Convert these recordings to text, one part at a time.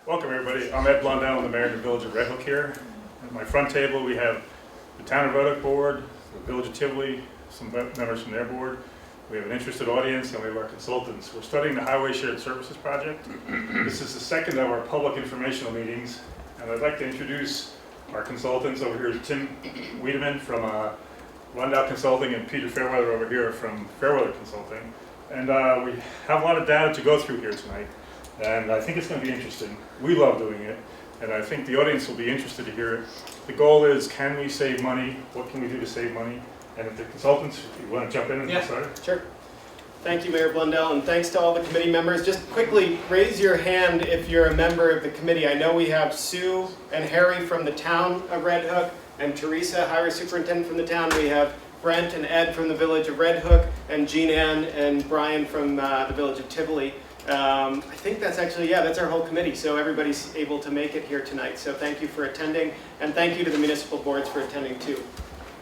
Welcome everybody. I'm Ed Blundell, I'm the mayor of the Village of Red Hook here. At my front table we have the Town of Red Hook board, the Village of Tivoli, some members from their board. We have an interested audience and we have our consultants. We're studying the Highway Shared Services Project. This is the second of our public informational meetings, and I'd like to introduce our consultants. Over here is Tim Wiedemann from Rundell Consulting and Peter Fairweather over here from Fairweather Consulting. And we have a lot of data to go through here tonight. And I think it's going to be interesting. We love doing it, and I think the audience will be interested to hear it. The goal is, can we save money? What can we do to save money? And if the consultants, if you want to jump in and get started. Sure. Thank you, Mayor Blundell, and thanks to all the committee members. Just quickly, raise your hand if you're a member of the committee. I know we have Sue and Harry from the town of Red Hook, and Teresa, highway superintendent from the town. We have Brent and Ed from the Village of Red Hook, and Jean Ann and Brian from the Village of Tivoli. I think that's actually, that's our whole committee, so everybody's able to make it here tonight. So thank you for attending, and thank you to the municipal boards for attending too.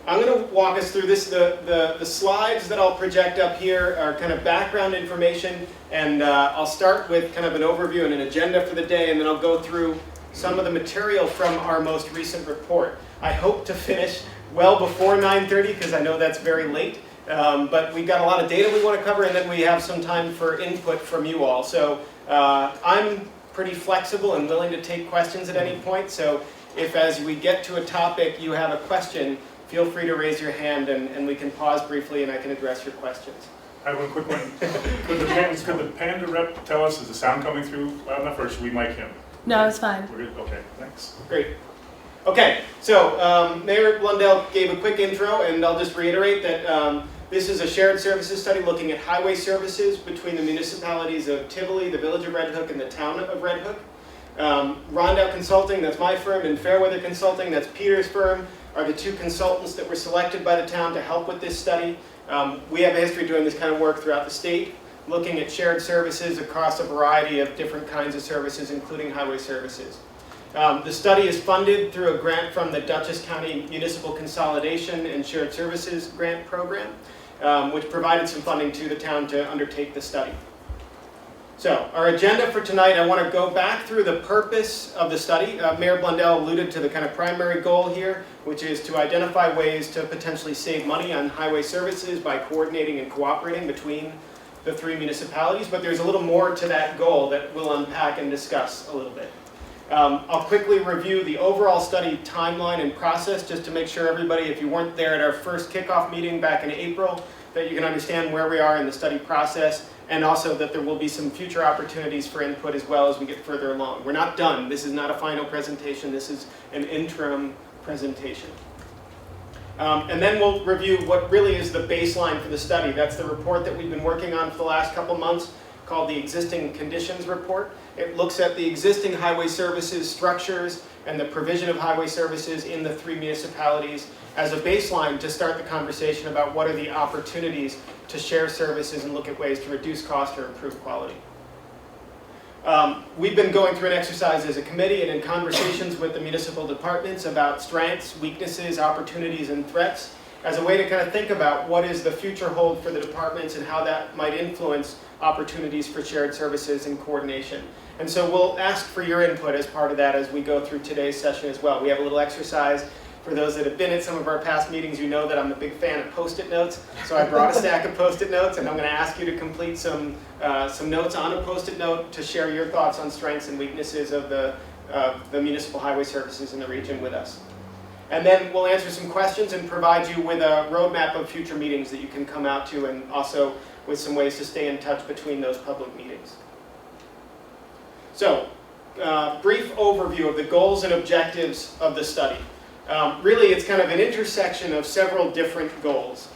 I'm going to walk us through this. The slides that I'll project up here are kind of background information, and I'll start with kind of an overview and an agenda for the day, and then I'll go through some of the material from our most recent report. I hope to finish well before 9:30 because I know that's very late. But we've got a lot of data we want to cover, and then we have some time for input from you all. So I'm pretty flexible and willing to take questions at any point. So if as we get to a topic you have a question, feel free to raise your hand and we can pause briefly and I can address your questions. I have one quick one. Could the Panda rep tell us, is the sound coming through loud enough, or should we mic him? No, it's fine. We're good? Okay, thanks. Great. Okay, so Mayor Blundell gave a quick intro, and I'll just reiterate that this is a shared services study looking at highway services between the municipalities of Tivoli, the Village of Red Hook, and the Town of Red Hook. Rondell Consulting, that's my firm, and Fairweather Consulting, that's Peter's firm, are the two consultants that were selected by the town to help with this study. We have a history doing this kind of work throughout the state, looking at shared services across a variety of different kinds of services, including highway services. The study is funded through a grant from the Dutchess County Municipal Consolidation and Shared Services Grant Program, which provided some funding to the town to undertake the study. So, our agenda for tonight, I want to go back through the purpose of the study. Mayor Blundell alluded to the kind of primary goal here, which is to identify ways to potentially save money on highway services by coordinating and cooperating between the three municipalities, but there's a little more to that goal that we'll unpack and discuss a little bit. I'll quickly review the overall study timeline and process just to make sure everybody, if you weren't there at our first kickoff meeting back in April, that you can understand where we are in the study process, and also that there will be some future opportunities for input as well as we get further along. We're not done. This is not a final presentation. This is an interim presentation. And then we'll review what really is the baseline for the study. That's the report that we've been working on for the last couple months, called the Existing Conditions Report. It looks at the existing highway services structures and the provision of highway services in the three municipalities as a baseline to start the conversation about what are the opportunities to share services and look at ways to reduce cost or improve quality. We've been going through an exercise as a committee and in conversations with the municipal departments about strengths, weaknesses, opportunities, and threats as a way to kind of think about what is the future hold for the departments and how that might influence opportunities for shared services and coordination. And so we'll ask for your input as part of that as we go through today's session as well. We have a little exercise. For those that have been at some of our past meetings, you know that I'm a big fan of Post-it notes. So I brought a stack of Post-it notes, and I'm going to ask you to complete some notes on a Post-it note to share your thoughts on strengths and weaknesses of the municipal highway services in the region with us. And then we'll answer some questions and provide you with a roadmap of future meetings that you can come out to, and also with some ways to stay in touch between those public meetings. So, brief overview of the goals and objectives of the study. Really, it's kind of an intersection of several different goals.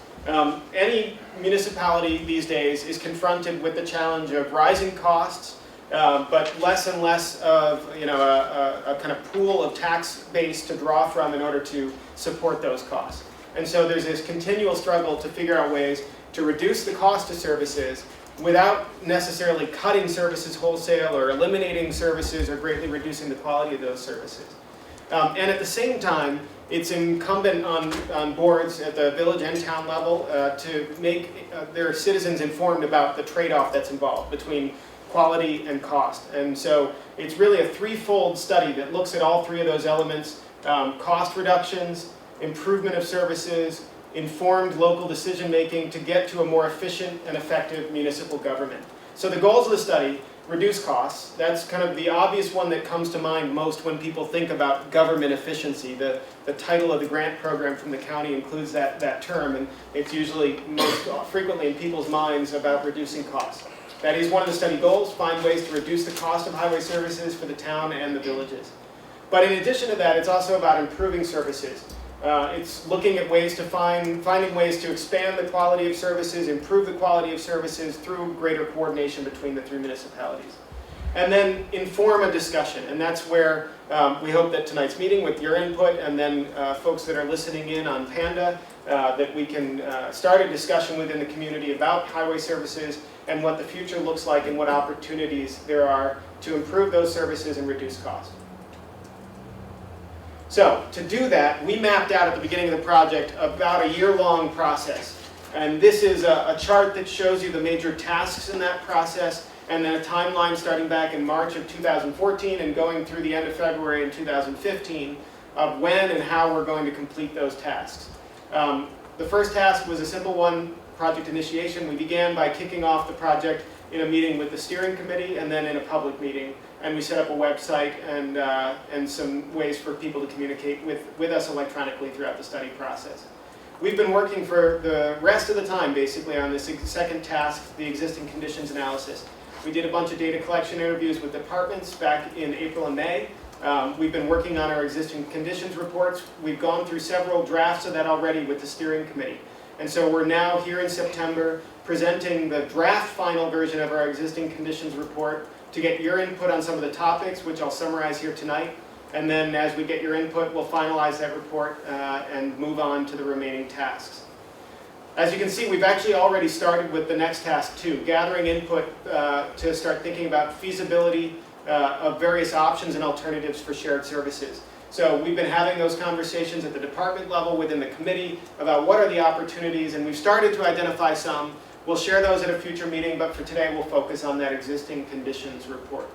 Any municipality these days is confronted with the challenge of rising costs, but less and less of a kind of pool of tax base to draw from in order to support those costs. And so there's this continual struggle to figure out ways to reduce the cost of services without necessarily cutting services wholesale or eliminating services or greatly reducing the quality of those services. And at the same time, it's incumbent on boards at the village and town level to make their citizens informed about the trade-off that's involved between quality, and cost. And so it's really a threefold study that looks at all three of those elements: cost reductions, improvement of services, informed local decision making to get to a more efficient and effective municipal government. So the goals of the study: reduce costs. That's kind of the obvious one that comes to mind most when people think about government efficiency. The title of the grant program from the county includes that term, and it's usually most frequently in people's minds about reducing costs. That is one of the study goals: find ways to reduce the cost of highway services for the town and the villages. But in addition to that, it's also about improving services. It's looking at ways to finding ways to expand the quality of services, improve the quality of services through greater coordination between the three municipalities. And then inform a discussion, and that's where we hope that tonight's meeting, with your input and then folks that are listening in on Panda, that we can start a discussion within the community about highway services and what the future looks like and what opportunities there are to improve those services and reduce costs. So, to do that, we mapped out at the beginning of the project about a year-long process. And this is a chart that shows you the major tasks in that process, and then a timeline starting back in March of 2014 and going through the end of February in 2015 of when and how we're going to complete those tasks. The first task was a simple one: project initiation. We began by kicking off the project in a meeting with the steering committee and then in a public meeting. And we set up a website and some ways for people to communicate with us electronically throughout the study process. We've been working for the rest of the time basically on this second task, the existing conditions analysis. We did a bunch of data collection interviews with departments back in April and May. We've been working on our existing conditions reports. We've gone through several drafts of that already with the steering committee. And so we're now here in September presenting the draft final version of our existing conditions report to get your input on some of the topics, which I'll summarize here tonight. And then as we get your input, we'll finalize that report and move on to the remaining tasks. As you can see, we've actually already started with the next task too, gathering input to start thinking about feasibility of various options and alternatives for shared services. So we've been having those conversations at the department level within the committee about what are the opportunities, and we've started to identify some. We'll share those at a future meeting, but for today we'll focus on that existing conditions report.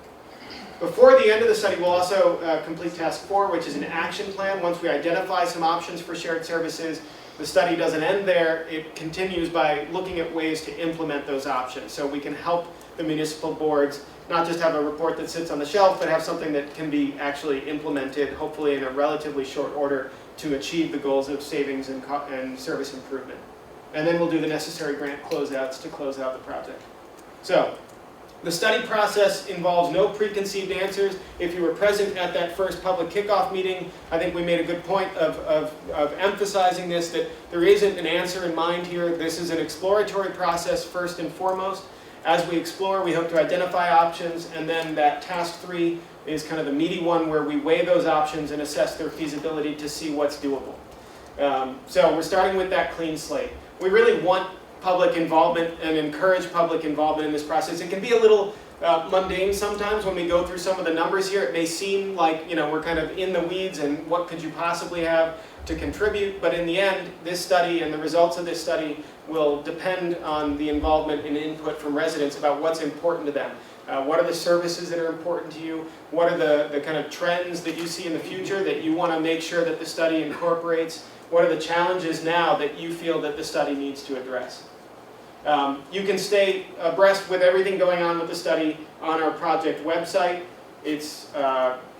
Before the end of the study, we'll also complete task 4, which is an action plan. Once we identify some options for shared services, the study doesn't end there. It continues by looking at ways to implement those options, so we can help the municipal boards not just have a report that sits on the shelf, but have something that can be actually implemented, hopefully in a relatively short order, to achieve the goals of savings and service improvement. And then we'll do the necessary grant closeouts to close out the project. So, the study process involves no preconceived answers. If you were present at that first public kickoff meeting, I think we made a good point of emphasizing this, that there isn't an answer in mind here. This is an exploratory process first and foremost. As we explore, we hope to identify options, and then that task 3 is kind of the meaty one where we weigh those options and assess their feasibility to see what's doable. So we're starting with that clean slate. We really want public involvement and encourage public involvement in this process. It can be a little mundane sometimes when we go through some of the numbers here. It may seem like, you know, we're kind of in the weeds and what could you possibly have to contribute, but in the end, this study and the results of this study will depend on the involvement and input from residents about what's important to them. What are the services that are important to you? What are the kind of trends that you see in the future that you want to make sure that the study incorporates? What are the challenges now that you feel that the study needs to address? You can stay abreast with everything going on with the study on our project website. It's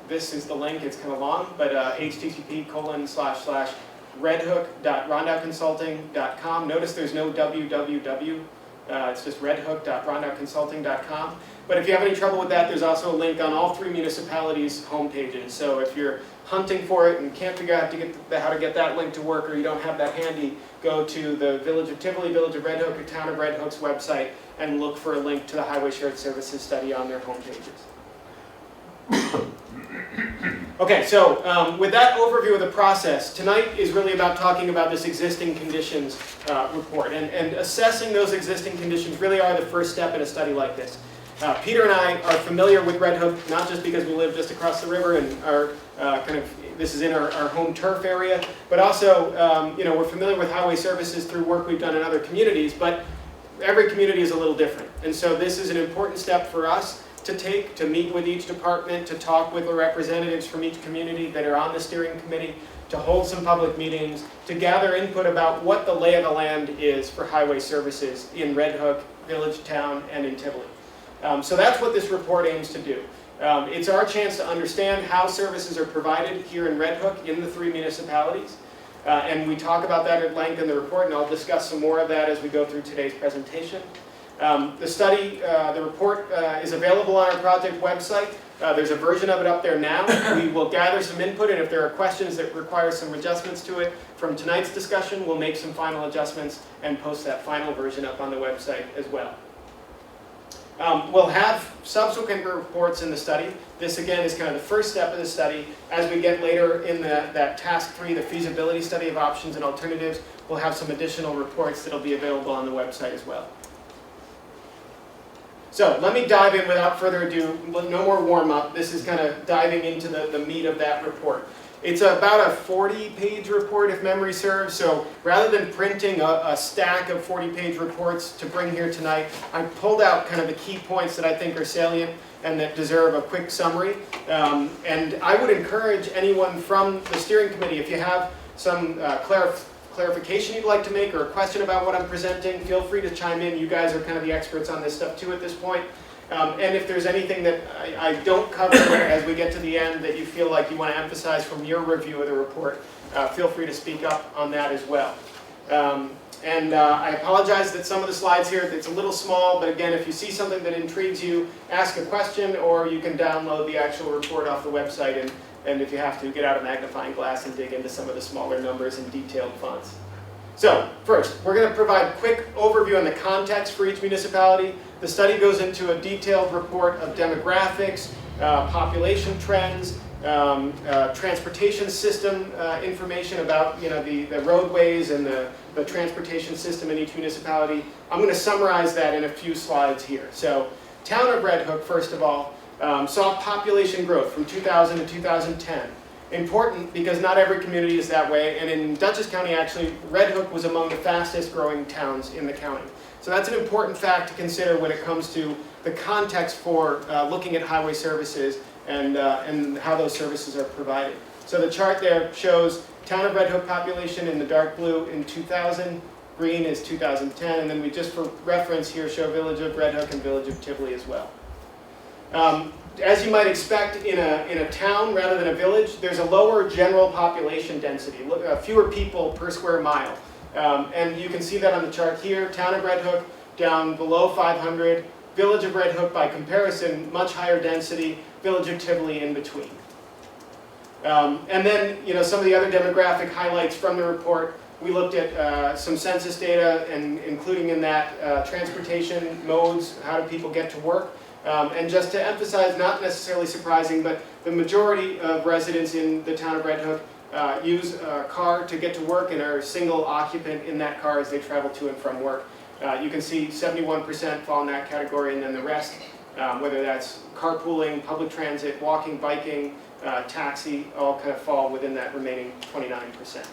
this is the link, it's kind of long, but http://redhook.rondauconsulting.com. Notice there's no www, it's just redhook.rondauconsulting.com. But if you have any trouble with that, there's also a link on all 3 municipalities' homepages. So if you're hunting for it and can't figure out how to get that link to work, or you don't have that handy, go to the Village of Tivoli, Village of Red Hook, or Town of Red Hook's website and look for a link to the Highway Shared Services study on their homepages. Okay, so with that overview of the process, tonight is really about talking about this existing conditions report. And assessing those existing conditions really are the first step in a study like this. Peter and I are familiar with Red Hook, not just because we live just across the river and are this is in our home turf area, but also, you know, we're familiar with highway services through work we've done in other communities. But every community is a little different. And so this is an important step for us to take, to meet with each department, to talk with the representatives from each community that are on the steering committee, to hold some public meetings, to gather input about what the lay of the land is for highway services in Red Hook, Village Town, and in Tivoli. So that's what this report aims to do. It's our chance to understand how services are provided here in Red Hook in the 3 municipalities. And we talk about that at length in the report, and I'll discuss some more of that as we go through today's presentation. The study, the report is available on our project website. There's a version of it up there now. We will gather some input, and if there are questions that require some adjustments to it from tonight's discussion, we'll make some final adjustments and post that final version up on the website as well. We'll have subsequent reports in the study. This again is kind of the first step of the study. As we get later in that task 3, the feasibility study of options and alternatives, we'll have some additional reports that'll be available on the website as well. So let me dive in without further ado. No more warm-up. This is kind of diving into the meat of that report. It's about a 40-page report, if memory serves. So rather than printing a stack of 40-page reports to bring here tonight, I pulled out kind of the key points that I think are salient and that deserve a quick summary. And I would encourage anyone from the steering committee, if you have some clarification you'd like to make or a question about what I'm presenting, feel free to chime in. You guys are kind of the experts on this stuff too at this point. And if there's anything that I don't cover as we get to the end that you feel like you want to emphasize from your review of the report, feel free to speak up on that as well. I apologize that some of the slides here, it's a little small, but again, if you see something that intrigues you, ask a question, or you can download the actual report off the website, and if you have to, get out a magnifying glass and dig into some of the smaller numbers and detailed fonts. So, first, we're going to provide a quick overview on the context for each municipality. The study goes into a detailed report of demographics, population trends, transportation system information about the roadways and the transportation system in each municipality. I'm going to summarize that in a few slides here. So, Town of Red Hook, first of all, saw population growth from 2000 to 2010. Important because not every community is that way, and in Dutchess County actually, Red Hook was among the fastest growing towns in the county. So that's an important fact to consider when it comes to the context for looking at highway services and how those services are provided. So the chart there shows Town of Red Hook population in the dark blue in 2000, green is 2010, and then we just for reference here show Village of Red Hook and Village of Tivoli as well. As you might expect in a town rather than a village, there's a lower general population density, fewer people per square mile. And you can see that on the chart here. Town of Red Hook down below 500, Village of Red Hook by comparison, much higher density, Village of Tivoli in between. And then some of the other demographic highlights from the report. We looked at some census data, and including in that transportation modes, how do people get to work. And just to emphasize, not necessarily surprising, but the majority of residents in the town of Red Hook use a car to get to work and are single occupant in that car as they travel to and from work. You can see 71% fall in that category, and then the rest, whether that's carpooling, public transit, walking, biking, taxi, all kind of fall within that remaining 29%.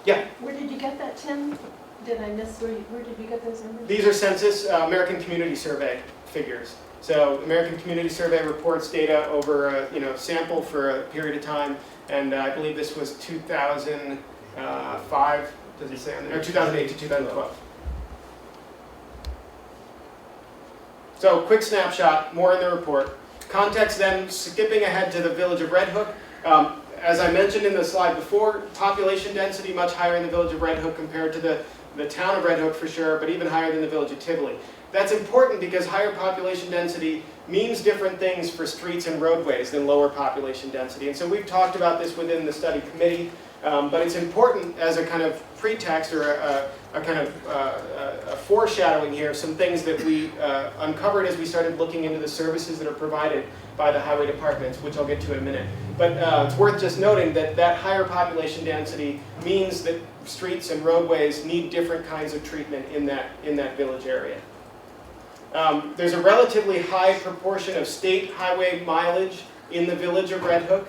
Yeah? Where did you get that, Tim? Did I miss, where did you get those numbers? These are Census American Community Survey figures. So American Community Survey reports data over a sample for a period of time, and I believe this was 2005, does it say on there? Or 2008 to 2012. So quick snapshot, more in the report. Context then, skipping ahead to the Village of Red Hook. As I mentioned in the slide before, population density much higher in the Village of Red Hook compared to the town of Red Hook for sure, but even higher than the Village of Tivoli. That's important because higher population density means different things for streets and roadways than lower population density. And so we've talked about this within the study committee, but it's important as a kind of pretext or a kind of a foreshadowing here, some things that we uncovered as we started looking into the services that are provided by the highway departments, which I'll get to in a minute. But it's worth just noting that that higher population density means that streets and roadways need different kinds of treatment in that village area. There's a relatively high proportion of state highway mileage in the Village of Red Hook.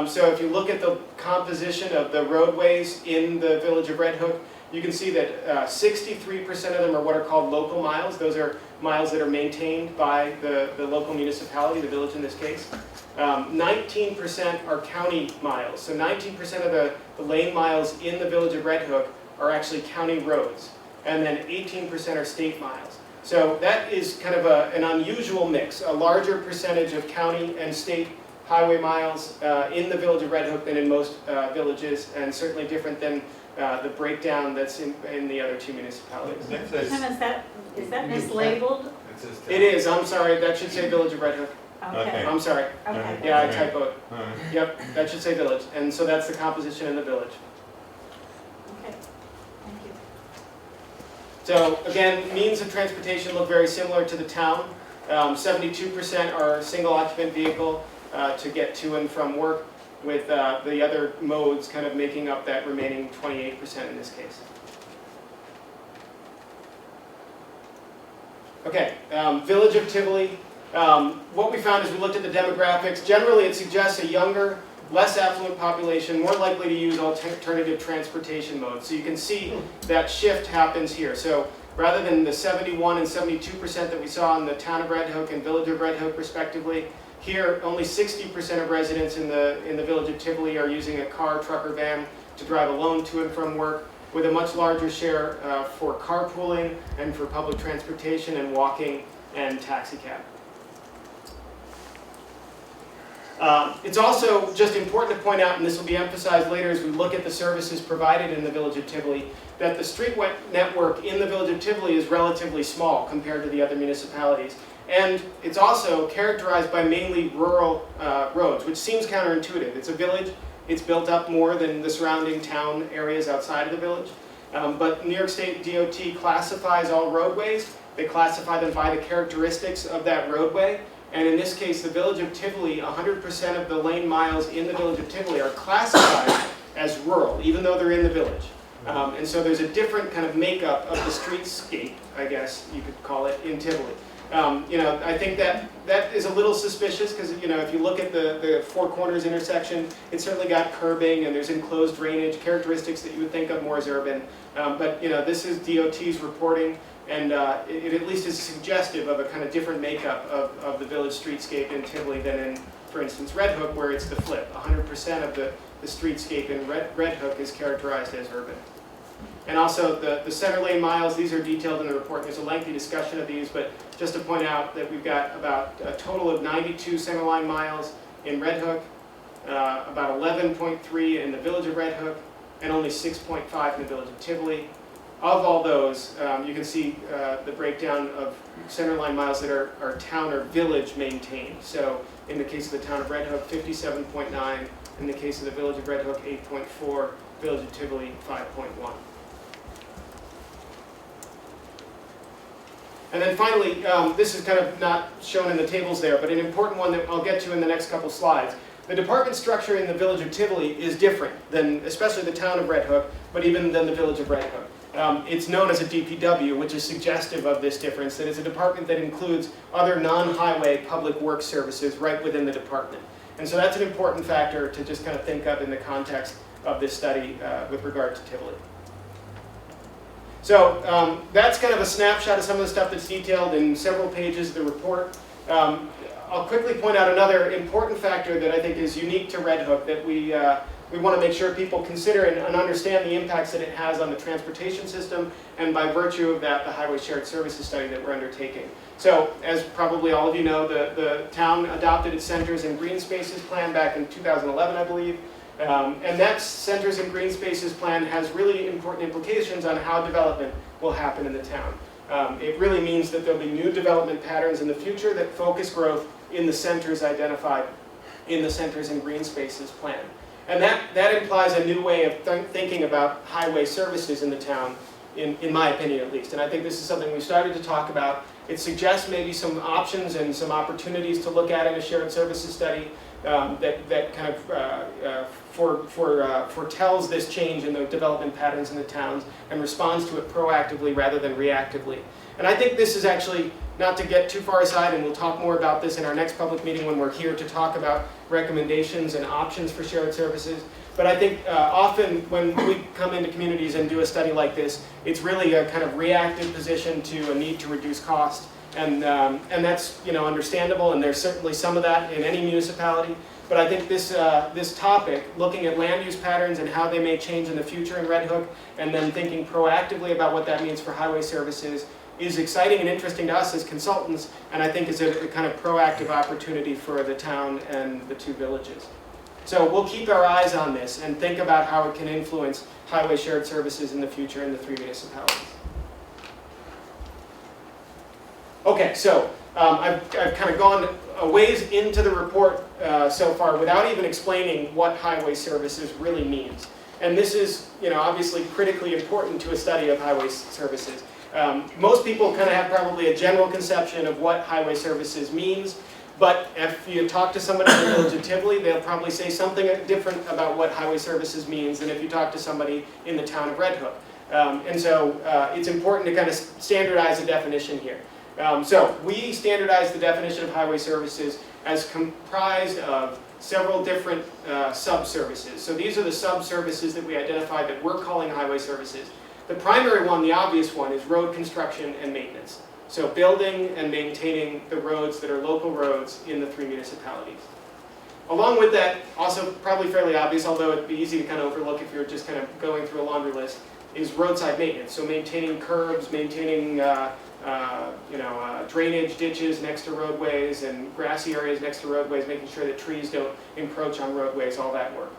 So if you look at the composition of the roadways in the Village of Red Hook, you can see that 63% of them are what are called local miles. Those are miles that are maintained by the local municipality, the village in this case. 19% are county miles. So 19% of the lane miles in the village of Red Hook are actually county roads. And then 18% are state miles. So that is kind of an unusual mix, a larger percentage of county and state highway miles in the village of Red Hook than in most villages, and certainly different than the breakdown that's in the other two municipalities. Tim, is that mislabeled? It is, I'm sorry, that should say village of Red Hook. Okay, I'm sorry. okay. Yeah, I typoed. Yep, that should say village. And so that's the composition in the village. Okay, thank you. So again, means of transportation look very similar to the town. 72% are single occupant vehicle to get to and from work, with the other modes kind of making up that remaining 28% in this case. Okay, Village of Tivoli. What we found is we looked at the demographics. Generally, it suggests a younger, less affluent population, more likely to use alternative transportation modes. So you can see that shift happens here. So rather than the 71 and 72% that we saw in the town of Red Hook and village of Red Hook respectively, here only 60% of residents in the village of Tivoli are using a car, truck, or van to drive alone to and from work, with a much larger share for carpooling and for public transportation and walking and taxi cab. It's also just important to point out, and this will be emphasized later as we look at the services provided in the village of Tivoli, that the street network in the village of Tivoli is relatively small compared to the other municipalities. And it's also characterized by mainly rural roads, which seems counterintuitive. It's a village, it's built up more than the surrounding town areas outside of the village. But New York State DOT classifies all roadways. They classify them by the characteristics of that roadway. And in this case, the village of Tivoli, 100% of the lane miles in the village of Tivoli are classified as rural, even though they're in the village. And so there's a different kind of makeup of the streetscape, I guess you could call it, in Tivoli. I think that is a little suspicious because, if you look at the Four Corners intersection, it's certainly got curbing and there's enclosed drainage, characteristics that you would think of more as urban. But this is DOT's reporting, and it at least is suggestive of a kind of different makeup of the village streetscape in Tivoli than in, for instance, Red Hook, where it's the flip. 100% of the streetscape in Red Hook is characterized as urban. And also the center lane miles, these are detailed in the report. There's a lengthy discussion of these, but just to point out that we've got about a total of 92 center line miles in Red Hook, about 11.3 in the village of Red Hook, and only 6.5 in the village of Tivoli. Of all those, you can see the breakdown of center line miles that are town or village maintained. So in the case of the town of Red Hook, 57.9. In the case of the village of Red Hook, 8.4. Village of Tivoli, 5.1. And then finally, this is kind of not shown in the tables there, but an important one that I'll get to in the next couple slides. The department structure in the village of Tivoli is different than, especially the town of Red Hook, but even than the village of Red Hook. It's known as a DPW, which is suggestive of this difference, that it's a department that includes other non-highway public works services right within the department. And so that's an important factor to just kind of think of in the context of this study with regard to Tivoli. So that's kind of a snapshot of some of the stuff that's detailed in several pages of the report. I'll quickly point out another important factor that I think is unique to Red Hook that we want to make sure people consider and understand the impacts that it has on the transportation system, and by virtue of that, the Highway Shared Services study that we're undertaking. So, as probably all of you know, the town adopted its Centers and Green Spaces plan back in 2011, I believe. And that Centers and Green Spaces plan has really important implications on how development will happen in the town. It really means that there'll be new development patterns in the future that focus growth in the centers identified in the Centers and Green Spaces plan. And that implies a new way of thinking about highway services in the town, in my opinion at least. And I think this is something we started to talk about. It suggests maybe some options and some opportunities to look at in a shared services study that kind of foretells this change in the development patterns in the towns and responds to it proactively rather than reactively. And I think this is actually, not to get too far aside, and we'll talk more about this in our next public meeting when we're here to talk about recommendations and options for shared services. But I think often when we come into communities and do a study like this, it's really a kind of reactive position to a need to reduce cost. And that's understandable, and there's certainly some of that in any municipality. But I think this topic, looking at land use patterns and how they may change in the future in Red Hook, and then thinking proactively about what that means for highway services, is exciting and interesting to us as consultants, and I think is a kind of proactive opportunity for the town and the two villages. So we'll keep our eyes on this and think about how it can influence highway shared services in the future in the three municipalities. Okay, so I've kind of gone a ways into the report so far without even explaining what highway services really means. And this is, obviously critically important to a study of highway services. Most people kind of have probably a general conception of what highway services means, but if you talk to somebody in the village of Tivoli, they'll probably say something different about what highway services means than if you talk to somebody in the town of Red Hook. And so it's important to kind of standardize a definition here. So we standardize the definition of highway services as comprised of several different sub-services. So these are the sub-services that we identified that we're calling highway services. The primary one, the obvious one, is road construction and maintenance. So building and maintaining the roads that are local roads in the three municipalities. Along with that, also probably fairly obvious, although it'd be easy to kind of overlook if you're just kind of going through a laundry list, is roadside maintenance. So maintaining curbs, maintaining drainage ditches next to roadways and grassy areas next to roadways, making sure that trees don't encroach on roadways, all that work.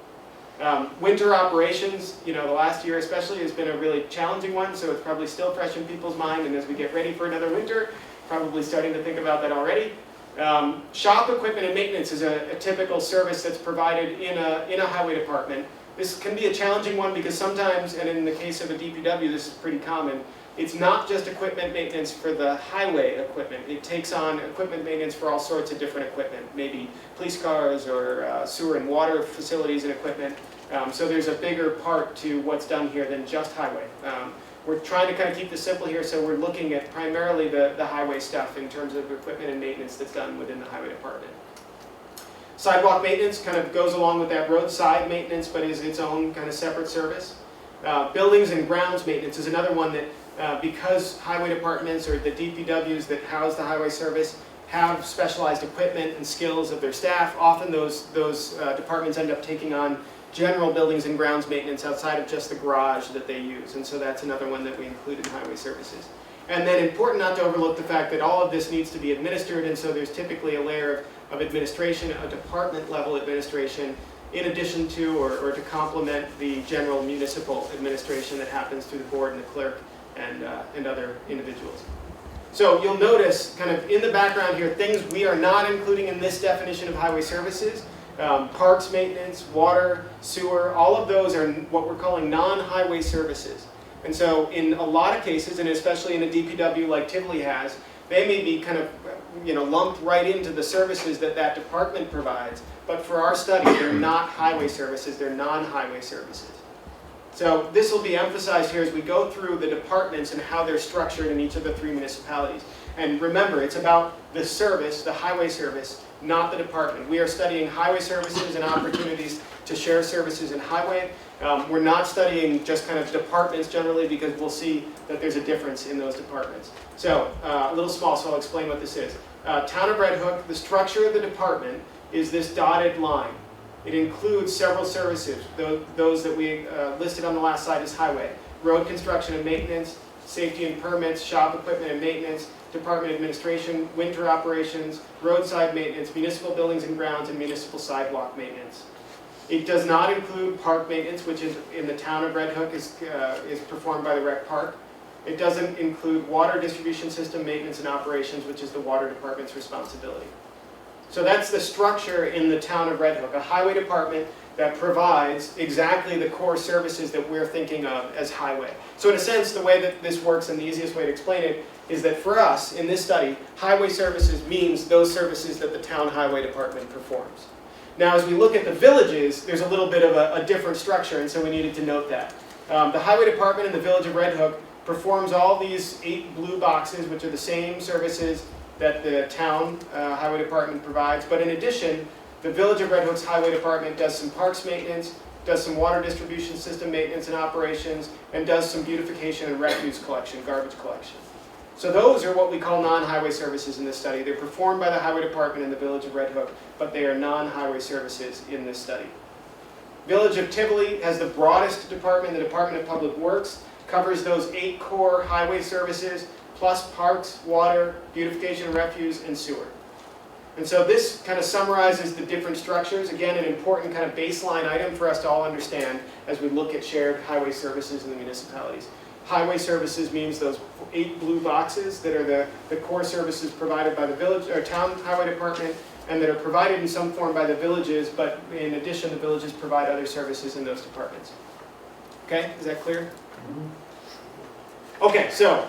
Winter operations, the last year especially has been a really challenging one, so it's probably still fresh in people's mind, and as we get ready for another winter, probably starting to think about that already. Shop equipment and maintenance is a typical service that's provided in a highway department. This can be a challenging one because sometimes, and in the case of a DPW, this is pretty common, it's not just equipment maintenance for the highway equipment. It takes on equipment maintenance for all sorts of different equipment, maybe police cars or sewer and water facilities and equipment. So there's a bigger part to what's done here than just highway. We're trying to kind of keep this simple here, so we're looking at primarily the highway stuff in terms of equipment and maintenance that's done within the highway department. Sidewalk maintenance kind of goes along with that roadside maintenance, but is its own kind of separate service. Buildings and grounds maintenance is another one that because highway departments or the DPWs that house the highway service have specialized equipment and skills of their staff, often those departments end up taking on general buildings and grounds maintenance outside of just the garage that they use. And so that's another one that we include in highway services. And then important not to overlook the fact that all of this needs to be administered, and so there's typically a layer of administration, a department level administration, in addition to or to complement the general municipal administration that happens through the board and the clerk and other individuals. So you'll notice kind of in the background here things we are not including in this definition of highway services. Parks maintenance, water, sewer, all of those are what we're calling non-highway services. And so in a lot of cases, and especially in a DPW like Tivoli has, they may be kind of lumped right into the services that department provides. But for our study, they're not highway services, they're non-highway services. So this will be emphasized here as we go through the departments and how they're structured in each of the three municipalities. And remember, it's about the service, the highway service, not the department. We are studying highway services and opportunities to share services in highway. We're not studying just kind of departments generally because we'll see that there's a difference in those departments. So a little small, so I'll explain what this is. Town of Red Hook, the structure of the department is this dotted line. It includes several services, those that we listed on the last slide as highway. Road construction and maintenance, safety and permits, shop equipment and maintenance, department administration, winter operations, roadside maintenance, municipal buildings and grounds, and municipal sidewalk maintenance. It does not include park maintenance, which is in the town of Red Hook is performed by the Rec Park. It doesn't include water distribution system maintenance and operations, which is the water department's responsibility. So that's the structure in the town of Red Hook, a highway department that provides exactly the core services that we're thinking of as highway. So in a sense, the way that this works and the easiest way to explain it is that for us, in this study, highway services means those services that the town highway department performs. Now, as we look at the villages, there's a little bit of a different structure, and so we needed to note that. The highway department in the village of Red Hook performs all these 8 blue boxes, which are the same services that the town highway department provides. But in addition, the Village of Red Hook's highway department does some parks maintenance, does some water distribution system maintenance and operations, and does some beautification and refuse collection, garbage collection. So those are what we call non-highway services in this study. They're performed by the highway department in the Village of Red Hook, but they are non-highway services in this study. Village of Tivoli has the broadest department, the Department of Public Works, covers those 8 core highway services, plus parks, water, beautification and refuse, and sewer. And so this kind of summarizes the different structures. Again, an important kind of baseline item for us to all understand as we look at shared highway services in the municipalities. Highway services means those 8 blue boxes that are the core services provided by the village or town highway department, and that are provided in some form by the villages, but in addition the villages provide other services in those departments. Okay, is that clear? Okay, so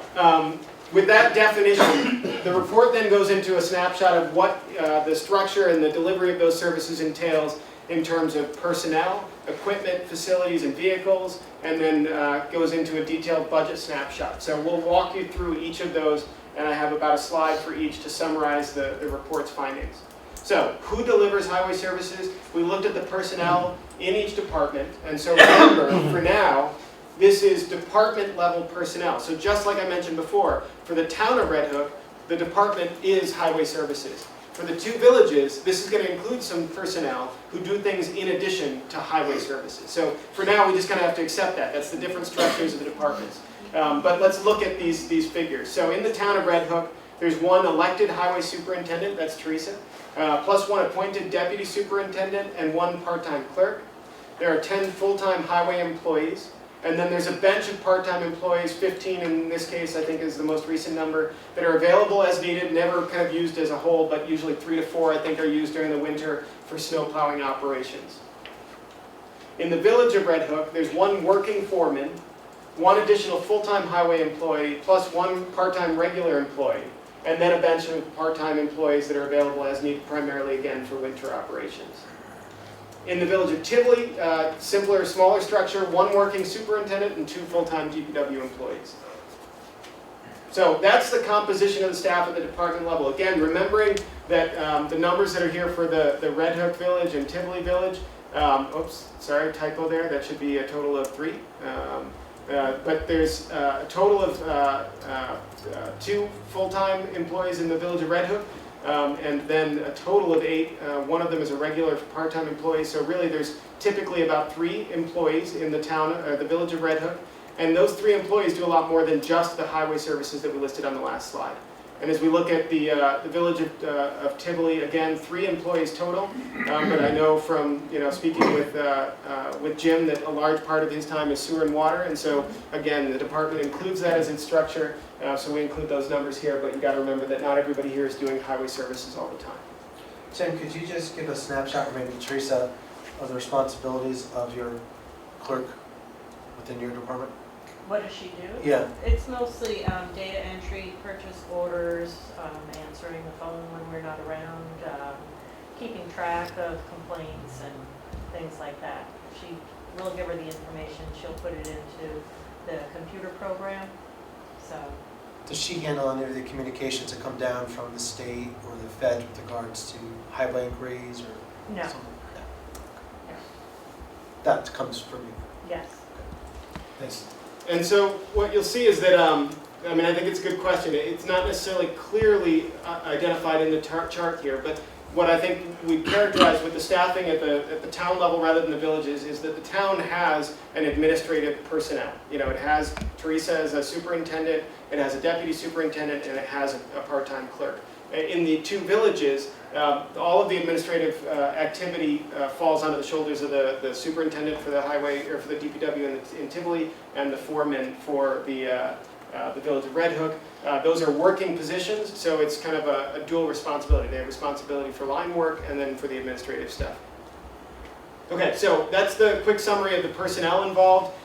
with that definition, the report then goes into a snapshot of what the structure and the delivery of those services entails in terms of personnel, equipment, facilities, and vehicles, and then goes into a detailed budget snapshot. So we'll walk you through each of those, and I have about a slide for each to summarize the report's findings. So, who delivers highway services? We looked at the personnel in each department, and so remember, for now, this is department level personnel. So just like I mentioned before, for the town of Red Hook, the department is highway services. For the 2 villages, this is going to include some personnel who do things in addition to highway services. So for now, we just kind of have to accept that. That's the different structures of the departments. But let's look at these figures. So in the town of Red Hook, there's 1 elected highway superintendent, that's Teresa, plus 1 appointed deputy superintendent and 1 part-time clerk. There are 10 full-time highway employees. And then there's a bench of part-time employees, 15 in this case I think is the most recent number, that are available as needed, never kind of used as a whole, but usually 3 to 4 I think are used during the winter for snow plowing operations. In the Village of Red Hook, there's 1 working foreman, 1 additional full-time highway employee, plus 1 part-time regular employee, and then a bench of part-time employees that are available as needed, primarily again for winter operations. In the Village of Tivoli, simpler, smaller structure, 1 working superintendent and 2 full-time DPW employees. So that's the composition of the staff at the department level. Again, remembering that the numbers that are here for the Red Hook Village and Tivoli Village, oops, sorry, typo there, that should be a total of 3. But there's a total of 2 full-time employees in the Village of Red Hook, and then a total of 8. 1 of them is a regular part-time employee, so really there's typically about 3 employees in the town, the Village of Red Hook, and those 3 employees do a lot more than just the highway services that we listed on the last slide. And as we look at the Village of Tivoli, again, 3 employees total, but I know from speaking with Jim that a large part of his time is sewer and water, and so again, the department includes that as its structure, so we include those numbers here, but you got to remember that not everybody here is doing highway services all the time. Tim, could you just give a snapshot, or maybe Teresa, of the responsibilities of your clerk within your department? What does she do? Yeah. It's mostly data entry, purchase orders, answering the phone when we're not around, keeping track of complaints and things like that. We'll give her the information, she'll put it into the computer program, so. Does she handle any of the communications that come down from the state or the Fed with regards to highway inquiries or No, something? no, That comes from you. yes. Thanks. And so what you'll see is that, I think it's a good question. It's not necessarily clearly identified in the chart here, but what I think we characterize with the staffing at the town level rather than the villages is that the town has an administrative personnel. It has Teresa as a superintendent, it has a deputy superintendent, and it has a part-time clerk. In the 2 villages, all of the administrative activity falls onto the shoulders of the superintendent for the highway or for the DPW in Tivoli and the foreman for the Village of Red Hook. Those are working positions, so it's kind of a dual responsibility. They have responsibility for line work and then for the administrative stuff. Okay, so that's the quick summary of the personnel involved.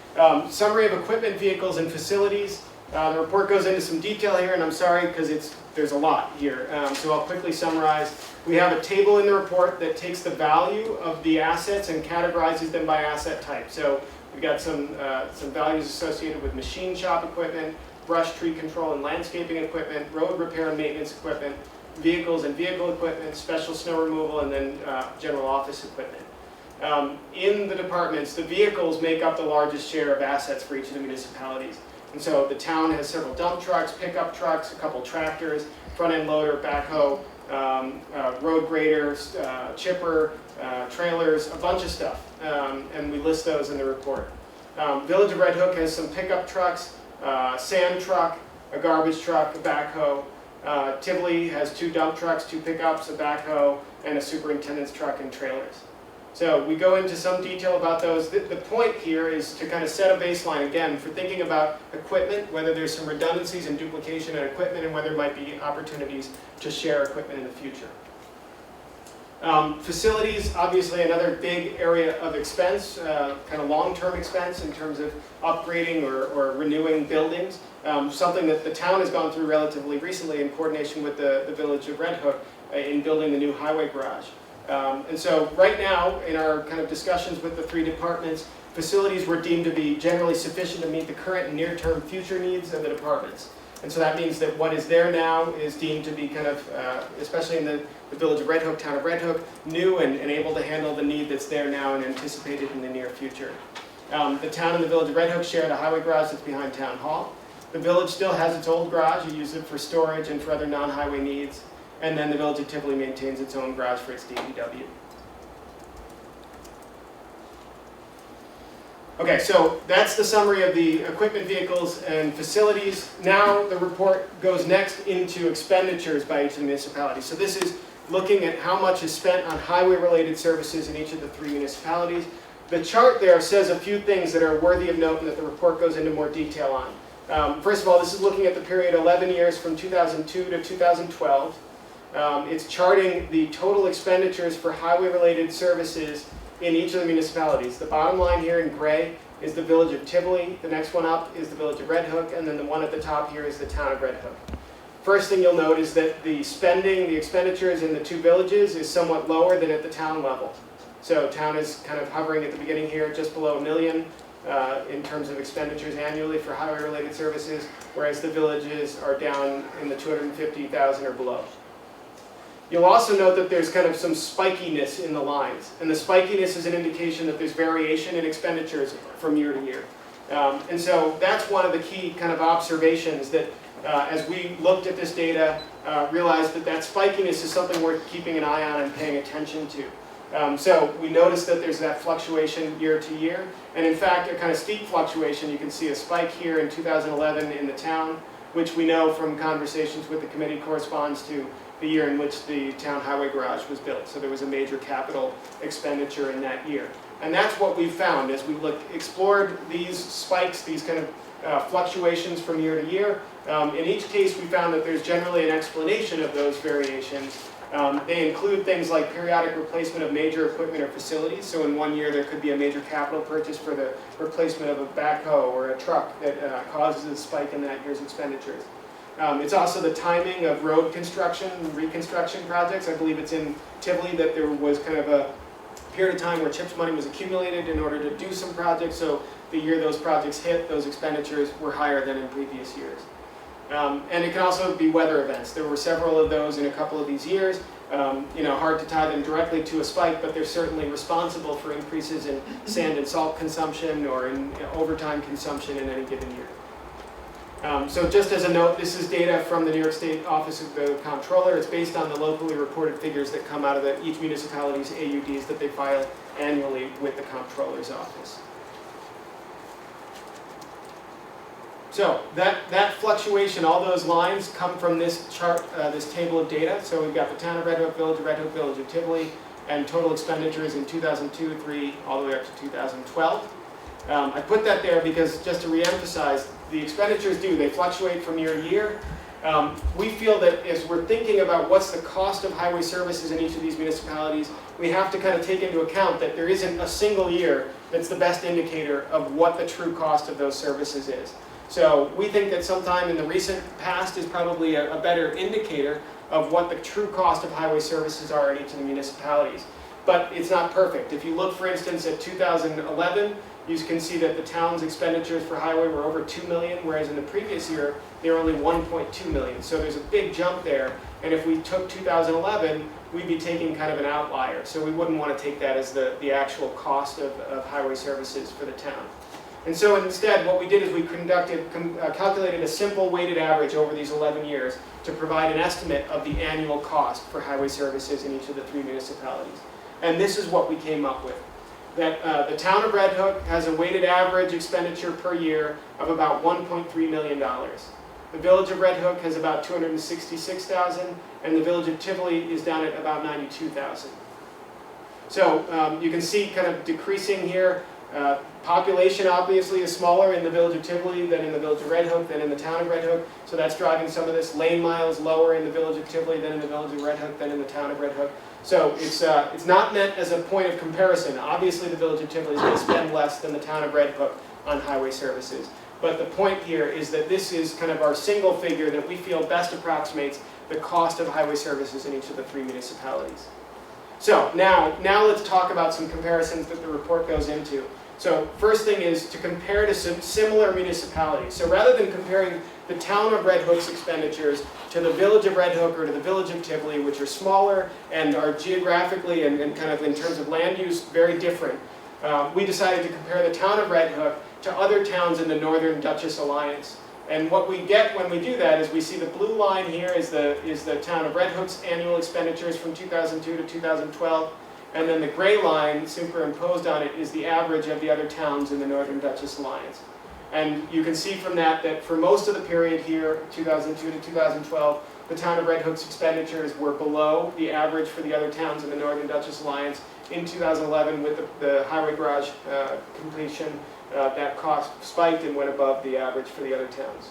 Summary of equipment, vehicles, and facilities. The report goes into some detail here, and I'm sorry because there's a lot here, so I'll quickly summarize. We have a table in the report that takes the value of the assets and categorizes them by asset type. So We've got some values associated with machine shop equipment, brush tree control and landscaping equipment, road repair and maintenance equipment, vehicles and vehicle equipment, special snow removal, and then general office equipment. In the departments, the vehicles make up the largest share of assets for each of the municipalities. And so the town has several dump trucks, pickup trucks, a couple tractors, front-end loader, backhoe, road graders, chipper, trailers, a bunch of stuff. And we list those in the report. Village of Red Hook has some pickup trucks, sand truck, a garbage truck, a backhoe. Tivoli has 2 dump trucks, 2 pickups, a backhoe, and a superintendent's truck and trailers. So we go into some detail about those. The point here is to kind of set a baseline again for thinking about equipment, whether there's some redundancies and duplication in equipment, and whether there might be opportunities to share equipment in the future. Facilities, obviously another big area of expense, kind of long-term expense in terms of upgrading or renewing buildings. Something that the town has gone through relatively recently in coordination with the Village of Red Hook in building the new highway garage. And so right now, in our kind of discussions with the 3 departments, facilities were deemed to be generally sufficient to meet the current and near-term future needs of the departments. And so that means that what is there now is deemed to be kind of, especially in the Village of Red Hook, Town of Red Hook, new and able to handle the need that's there now and anticipated in the near future. The town and the Village of Red Hook share the highway garage that's behind Town Hall. The village still has its old garage. You use it for storage and for other non-highway needs. And then the Village of Tivoli maintains its own garage for its DPW. Okay, so that's the summary of the equipment, vehicles, and facilities. Now the report goes next into expenditures by each of the municipalities. So this is looking at how much is spent on highway-related services in each of the 3 municipalities. The chart there says a few things that are worthy of note and that the report goes into more detail on. First of all, this is looking at the period 11 years from 2002 to 2012. It's charting the total expenditures for highway-related services in each of the municipalities. The bottom line here in gray is the Village of Tivoli, the next one up is the Village of Red Hook, and then the one at the top here is the Town of Red Hook. First thing you'll note is that the expenditures in the 2 villages is somewhat lower than at the town level. So town is kind of hovering at the beginning here just below $1 million in terms of expenditures annually for highway-related services, whereas the villages are down in the $250,000 or below. You'll also note that there's kind of some spikiness in the lines, and the spikiness is an indication that there's variation in expenditures from year to year. And so that's one of the key kind of observations that as we looked at this data, realized that that spikiness is something worth keeping an eye on and paying attention to. So we noticed that there's that fluctuation year to year, and in fact a kind of steep fluctuation. You can see a spike here in 2011 in the town, which we know from conversations with the committee corresponds to the year in which the town highway garage was built. So there was a major capital expenditure in that year. And that's what we found as we explored these spikes, these kind of fluctuations from year to year. In each case, we found that there's generally an explanation of those variations. They include things like periodic replacement of major equipment or facilities. So in one year, there could be a major capital purchase for the replacement of a backhoe or a truck that causes a spike in that year's expenditures. It's also the timing of road construction and reconstruction projects. I believe it's in Tivoli that there was kind of a period of time where CHIPS money was accumulated in order to do some projects. So the year those projects hit, those expenditures were higher than in previous years. And it can also be weather events. There were several of those in a couple of these years. Hard to tie them directly to a spike, but they're certainly responsible for increases in sand and salt consumption or in overtime consumption in any given year. So just as a note, this is data from the New York State Office of the Comptroller. It's based on the locally reported figures that come out of each municipality's AUDs that they file annually with the Comptroller's office. So that fluctuation, all those lines come from this chart, this table of data. So we've got the Town of Red Hook, Village of Tivoli, and total expenditures in 2002, 2003, all the way up to 2012. I put that there because just to reemphasize, the expenditures they fluctuate from year to year. We feel that as we're thinking about what's the cost of highway services in each of these municipalities, we have to kind of take into account that there isn't a single year that's the best indicator of what the true cost of those services is. So we think that sometime in the recent past is probably a better indicator of what the true cost of highway services are in each of the municipalities. but it's not perfect. If you look, for instance, at 2011, you can see that the town's expenditures for highway were over 2 million, whereas in the previous year, they were only 1.2 million. So there's a big jump there. And if we took 2011, we'd be taking kind of an outlier. So we wouldn't want to take that as the actual cost of highway services for the town. And so instead, what we did is we calculated a simple weighted average over these 11 years to provide an estimate of the annual cost for highway services in each of the 3 municipalities. And this is what we came up with. That the town of Red Hook has a weighted average expenditure per year of about $1.3 million. The village of Red Hook has about $266,000, and the village of Tivoli is down at about $92,000. So you can see kind of decreasing here. Population obviously is smaller in the village of Tivoli than in the village of Red Hook, than in the town of Red Hook, so that's driving some of this. Lane miles lower in the village of Tivoli than in the village of Red Hook, than in the town of Red Hook. So it's not meant as a point of comparison. Obviously the village of Tivoli is going to spend less than the town of Red Hook on highway services. But the point here is that this is kind of our single figure that we feel best approximates the cost of highway services in each of the 3 municipalities. So now let's talk about some comparisons that the report goes into. So first thing is to compare to some similar municipalities. So rather than comparing the town of Red Hook's expenditures to the village of Red Hook or to the village of Tivoli, which are smaller and are geographically and kind of in terms of land use very different, we decided to compare the town of Red Hook to other towns in the Northern Dutchess Alliance. And what we get when we do that is we see the blue line here is the town of Red Hook's annual expenditures from 2002 to 2012. And then the gray line superimposed on it is the average of the other towns in the Northern Dutchess Alliance. And you can see from that that for most of the period here, 2002 to 2012, the town of Red Hook's expenditures were below the average for the other towns in the Northern Dutchess Alliance. In 2011, with the highway garage completion, that cost spiked and went above the average for the other towns.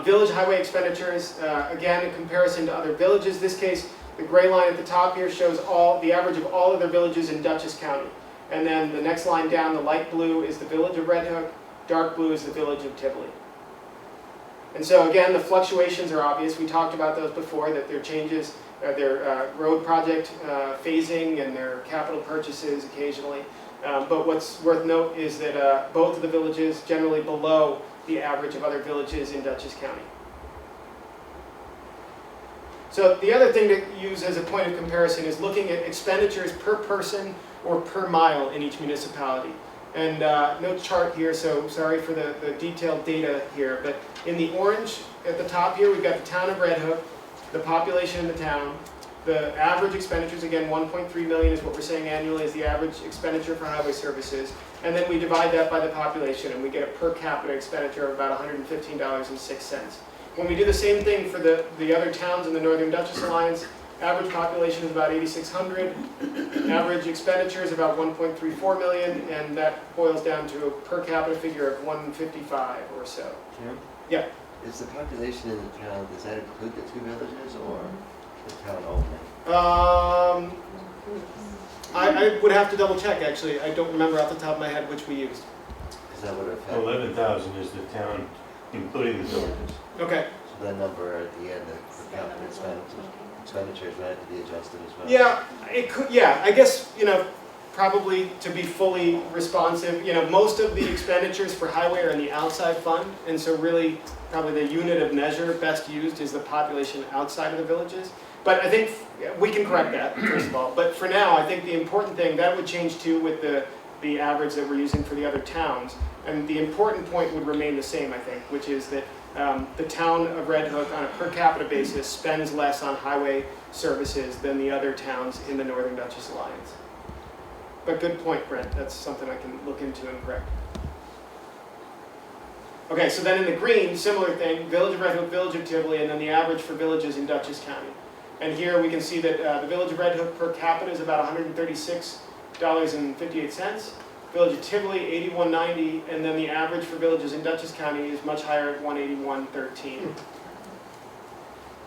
Village highway expenditures, again, in comparison to other villages. This case, the gray line at the top here shows the average of all other villages in Dutchess County. And then the next line down, the light blue, is the village of Red Hook. Dark blue is the village of Tivoli. And so again, the fluctuations are obvious. We talked about those before, that their changes, their road project phasing and their capital purchases occasionally. But what's worth note is that both of the villages generally below the average of other villages in Dutchess County. So the other thing to use as a point of comparison is looking at expenditures per person or per mile in each municipality. And no chart here, so sorry for the detailed data here, but in the orange at the top here, we've got the town of Red Hook, the population in the town, the average expenditures, again, 1.3 million is what we're saying annually is the average expenditure for highway services, and then we divide that by the population and we get a per capita expenditure of about $115.06. When we do the same thing for the other towns in the Northern Dutchess Alliance, average population is about 8,600, average expenditure is about 1.34 million, and that boils down to a per capita figure of 155 or so. Jim? Yeah. Is the population in the town, does that include the 2 villages or the town only? I would have to double check actually. I don't remember off the top of my head which we used. Is that what it affects? 11,000 is the town, including the villages. Okay. So that number at the end, the per capita expenditures might have to be adjusted as well? Yeah, it could. Yeah, I guess, probably to be fully responsive, most of the expenditures for highway are in the outside fund, and so really probably the unit of measure best used is the population outside of the villages. But I think we can correct that, first of all. But for now, I think the important thing, that would change too with the average that we're using for the other towns. And the important point would remain the same, I think, which is that the town of Red Hook on a per capita basis spends less on highway services than the other towns in the Northern Dutchess Alliance. But good point, Brent. That's something I can look into and correct. Okay, so then in the green, similar thing, Village of Red Hook, Village of Tivoli, and then the average for villages in Dutchess County. And here we can see that the Village of Red Hook per capita is about $136.58. Village of Tivoli, $81.90, and then the average for villages in Dutchess County is much higher at $181.13.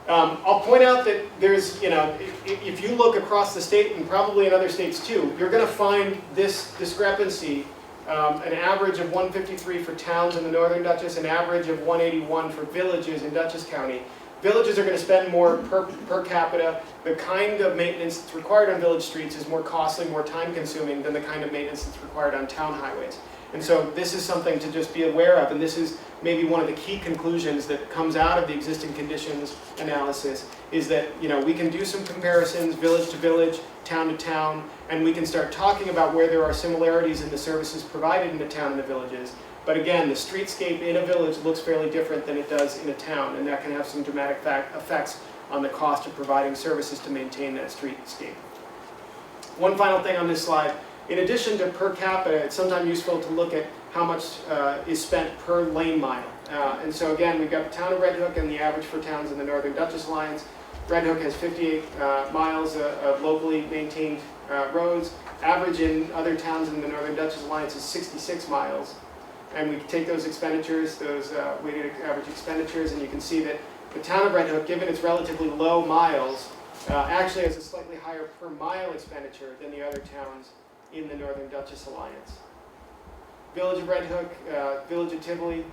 I'll point out that there's, if you look across the state, and probably in other states too, you're going to find this discrepancy, an average of 153 for towns in the Northern Dutchess, an average of 181 for villages in Dutchess County. Villages are going to spend more per capita. The kind of maintenance that's required on village streets is more costly, more time consuming than the kind of maintenance that's required on town highways. And so this is something to just be aware of, and this is maybe one of the key conclusions that comes out of the existing conditions analysis, is that, you know, we can do some comparisons village to village, town to town, and we can start talking about where there are similarities in the services provided in the town and the villages. But again, the streetscape in a village looks fairly different than it does in a town, and that can have some dramatic effects on the cost of providing services to maintain that streetscape. One final thing on this slide. In addition to per capita, it's sometimes useful to look at how much is spent per lane mile. And so again, we've got the town of Red Hook and the average for towns in the Northern Dutchess Alliance. Red Hook has 58 miles of locally maintained roads. Average in other towns in the Northern Dutchess Alliance is 66 miles. And we take those expenditures, those weighted average expenditures, and you can see that the town of Red Hook, given its relatively low miles, actually has a slightly higher per mile expenditure than the other towns in the Northern Dutchess Alliance. Village of Red Hook, Village of Tivoli,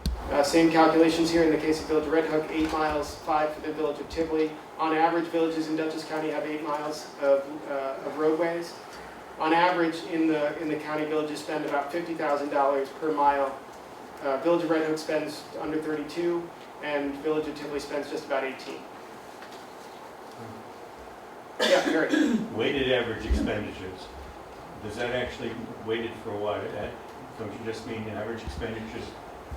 same calculations here in the case of Village of Red Hook, 8 miles, 5 for the Village of Tivoli. On average, villages in Dutchess County have 8 miles of roadways. On average, in the county, villages spend about $50,000 per mile. Village of Red Hook spends under 32, and Village of Tivoli spends just about 18. Yeah, Harry. Weighted average expenditures, does that actually weighted for what? Don't you just mean average expenditures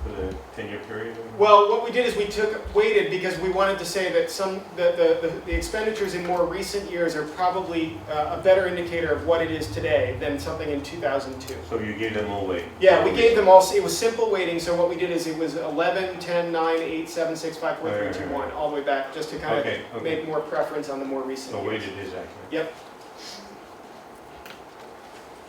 for the 10-year period? Well, what we did is we took weighted because we wanted to say that the expenditures in more recent years are probably a better indicator of what it is today than something in 2002. So you gave them all weight? Yeah, we gave them all, it was simple weighting, so what we did is it was 11, 10, 9, 8, 7, 6, 5, 4, 3, 2, 1, all the way back, just to kind of make more preference on the more recent So years. weighted is accurate? Yep.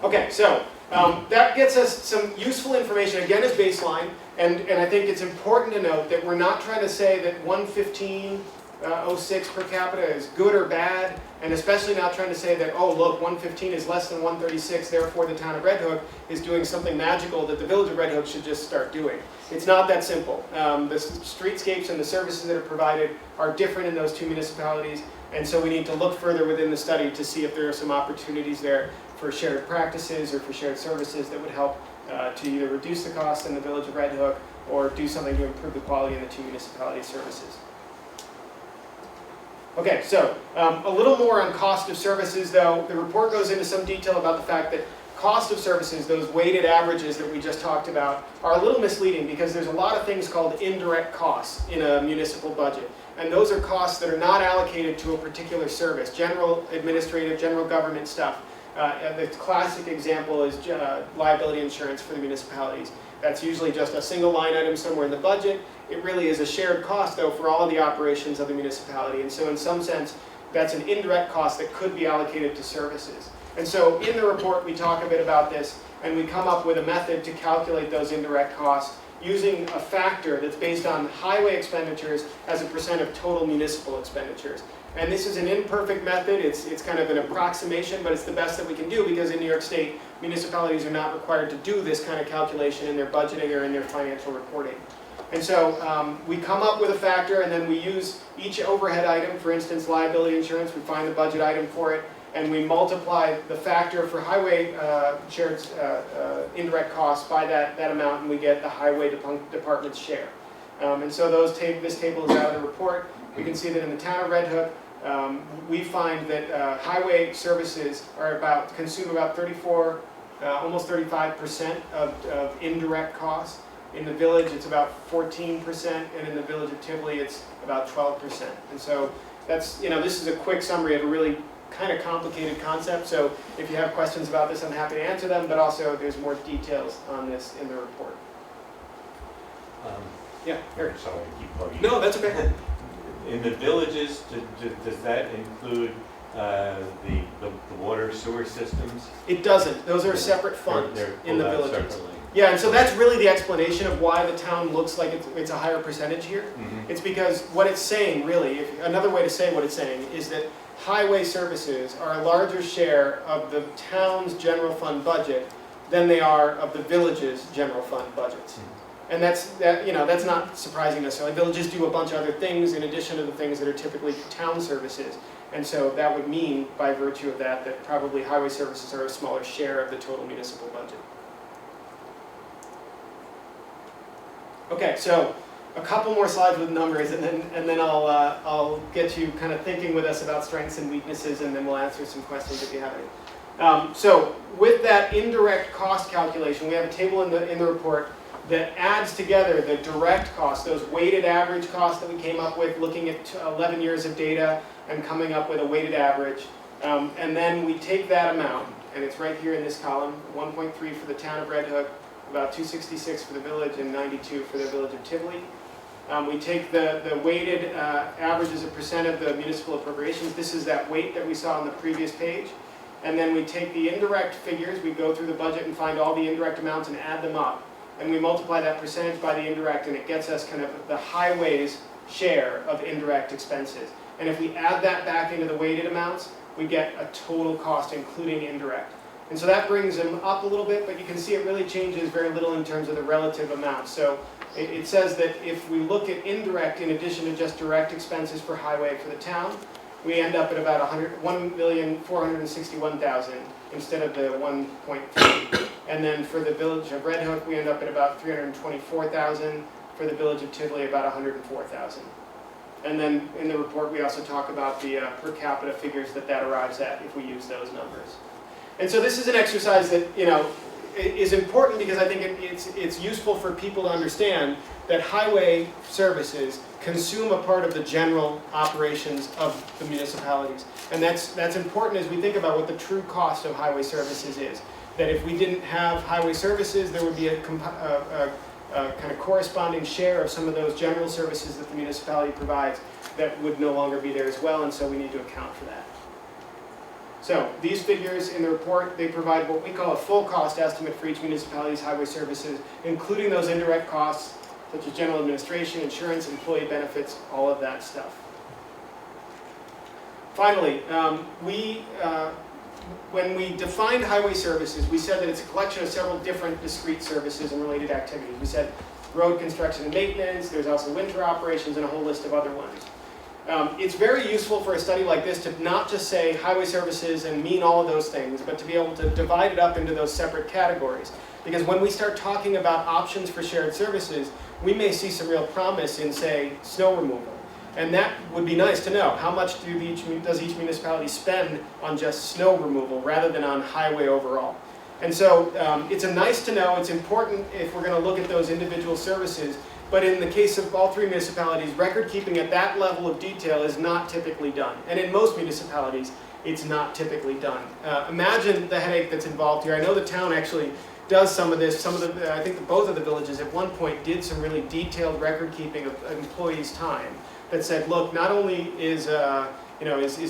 Okay, so that gets us some useful information, again, as baseline, and I think it's important to note that we're not trying to say that 115.06 per capita is good or bad, and especially not trying to say that, oh, look, 115 is less than 136, therefore the town of Red Hook is doing something magical that the village of Red Hook should just start doing. It's not that simple. The streetscapes and the services that are provided are different in those two municipalities, and so we need to look further within the study to see if there are some opportunities there for shared practices or for shared services that would help to either reduce the cost in the village of Red Hook or do something to improve the quality in the two municipalities' services. Okay, so a little more on cost of services, though. The report goes into some detail about the fact that cost of services, those weighted averages that we just talked about, are a little misleading because there's a lot of things called indirect costs in a municipal budget. And those are costs that are not allocated to a particular service, general administrative, general government stuff. The classic example is liability insurance for the municipalities. That's usually just a single line item somewhere in the budget. It really is a shared cost, though, for all of the operations of the municipality. And so in some sense, that's an indirect cost that could be allocated to services. And so in the report, we talk a bit about this, and we come up with a method to calculate those indirect costs using a factor that's based on highway expenditures as a percent of total municipal expenditures. And this is an imperfect method. It's kind of an approximation, but it's the best that we can do because in New York State, municipalities are not required to do this kind of calculation in their budgeting or in their financial reporting. And so we come up with a factor, and then we use each overhead item, for instance, liability insurance, we find the budget item for it, and we multiply the factor for highway shared indirect costs by that amount, and we get the highway department's share. And so this table is out of the report. We can see that in the town of Red Hook, we find that highway services consume about 34, almost 35% of indirect costs. In the village, it's about 14%, and in the village of Tivoli, it's about 12%. And so that's, this is a quick summary of a really kind of complicated concept. So if you have questions about this, I'm happy to answer them, but also there's more details on this in the report. Yeah, Eric. Sorry, I keep bugging you. No, that's okay. In the villages, does that include the water sewer systems? It doesn't. Those are separate funds They're in the pulled out villages. separately. Yeah, and so that's really the explanation of why the town looks like it's a higher percentage here. Mhm. It's because what it's saying, really, another way to say what it's saying is that highway services are a larger share of the town's general fund budget than they are of the village's general fund budgets. And that's not surprising necessarily. They'll just do a bunch of other things in addition to the things that are typically town services. And so that would mean, by virtue of that, that probably highway services are a smaller share of the total municipal budget. Okay, so a couple more slides with numbers, and then I'll get you kind of thinking with us about strengths and weaknesses, and then we'll answer some questions if you have any. So with that indirect cost calculation, we have a table in the report that adds together the direct costs, those weighted average costs that we came up with, looking at 11 years of data and coming up with a weighted average. And then we take that amount, and it's right here in this column, 1.3 for the town of Red Hook, about 266 for the village, and 92 for the village of Tivoli. We take the weighted average as a percent of the municipal appropriations. This is that weight that we saw on the previous page. And then we take the indirect figures, we go through the budget and find all the indirect amounts and add them up. And we multiply that percentage by the indirect, and it gets us kind of the highway's share of indirect expenses. And if we add that back into the weighted amounts, we get a total cost including indirect. And so that brings them up a little bit, but you can see it really changes very little in terms of the relative amounts. So it says that if we look at indirect in addition to just direct expenses for highway for the town, we end up at about 1,461,000 instead of the 1.3. And then for the village of Red Hook, we end up at about 324,000. For the village of Tivoli, about 104,000. And then in the report, we also talk about the per capita figures that arrives at if we use those numbers. And so this is an exercise that is important because I think it's useful for people to understand that highway services consume a part of the general operations of the municipalities. And that's important as we think about what the true cost of highway services is. That if we didn't have highway services, there would be a kind of corresponding share of some of those general services that the municipality provides that would no longer be there as well, and so we need to account for that. So these figures in the report, they provide what we call a full cost estimate for each municipality's highway services, including those indirect costs such as general administration, insurance, employee benefits, all of that stuff. Finally, when we defined highway services, we said that it's a collection of several different discrete services and related activities. We said road construction and maintenance, there's also winter operations, and a whole list of other ones. It's very useful for a study like this to not just say highway services and mean all of those things, but to be able to divide it up into those separate categories. Because when we start talking about options for shared services, we may see some real promise in, say, snow removal. And that would be nice to know. How much does each municipality spend on just snow removal rather than on highway overall? And so it's a nice to know. It's important if we're going to look at those individual services. But in the case of all three municipalities, record keeping at that level of detail is not typically done. And in most municipalities, it's not typically done. Imagine the headache that's involved here. I know the town actually does some of this. I think both of the villages at one point did some really detailed record keeping of employees' time that said, look, not only is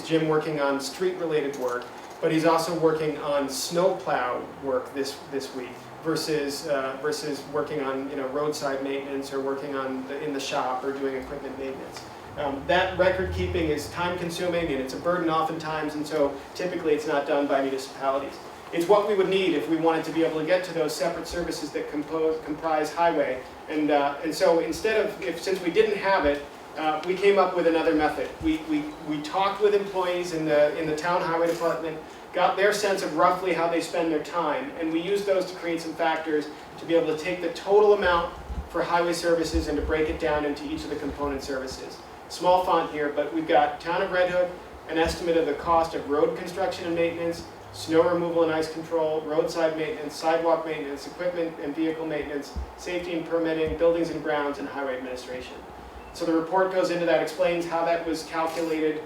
Jim working on street-related work, but he's also working on snowplow work this week versus working on roadside maintenance or working on in the shop or doing equipment maintenance. That record keeping is time-consuming and it's a burden oftentimes, and so typically it's not done by municipalities. It's what we would need if we wanted to be able to get to those separate services that comprise highway. And so since we didn't have it, we came up with another method. We talked with employees in the town highway department, got their sense of roughly how they spend their time, and we used those to create some factors to be able to take the total amount for highway services and to break it down into each of the component services. Small font here, but we've got Town of Red Hook, an estimate of the cost of road construction and maintenance, snow removal and ice control, roadside maintenance, sidewalk maintenance, equipment and vehicle maintenance, safety and permitting, buildings and grounds, and highway administration. So the report goes into that, explains how that was calculated,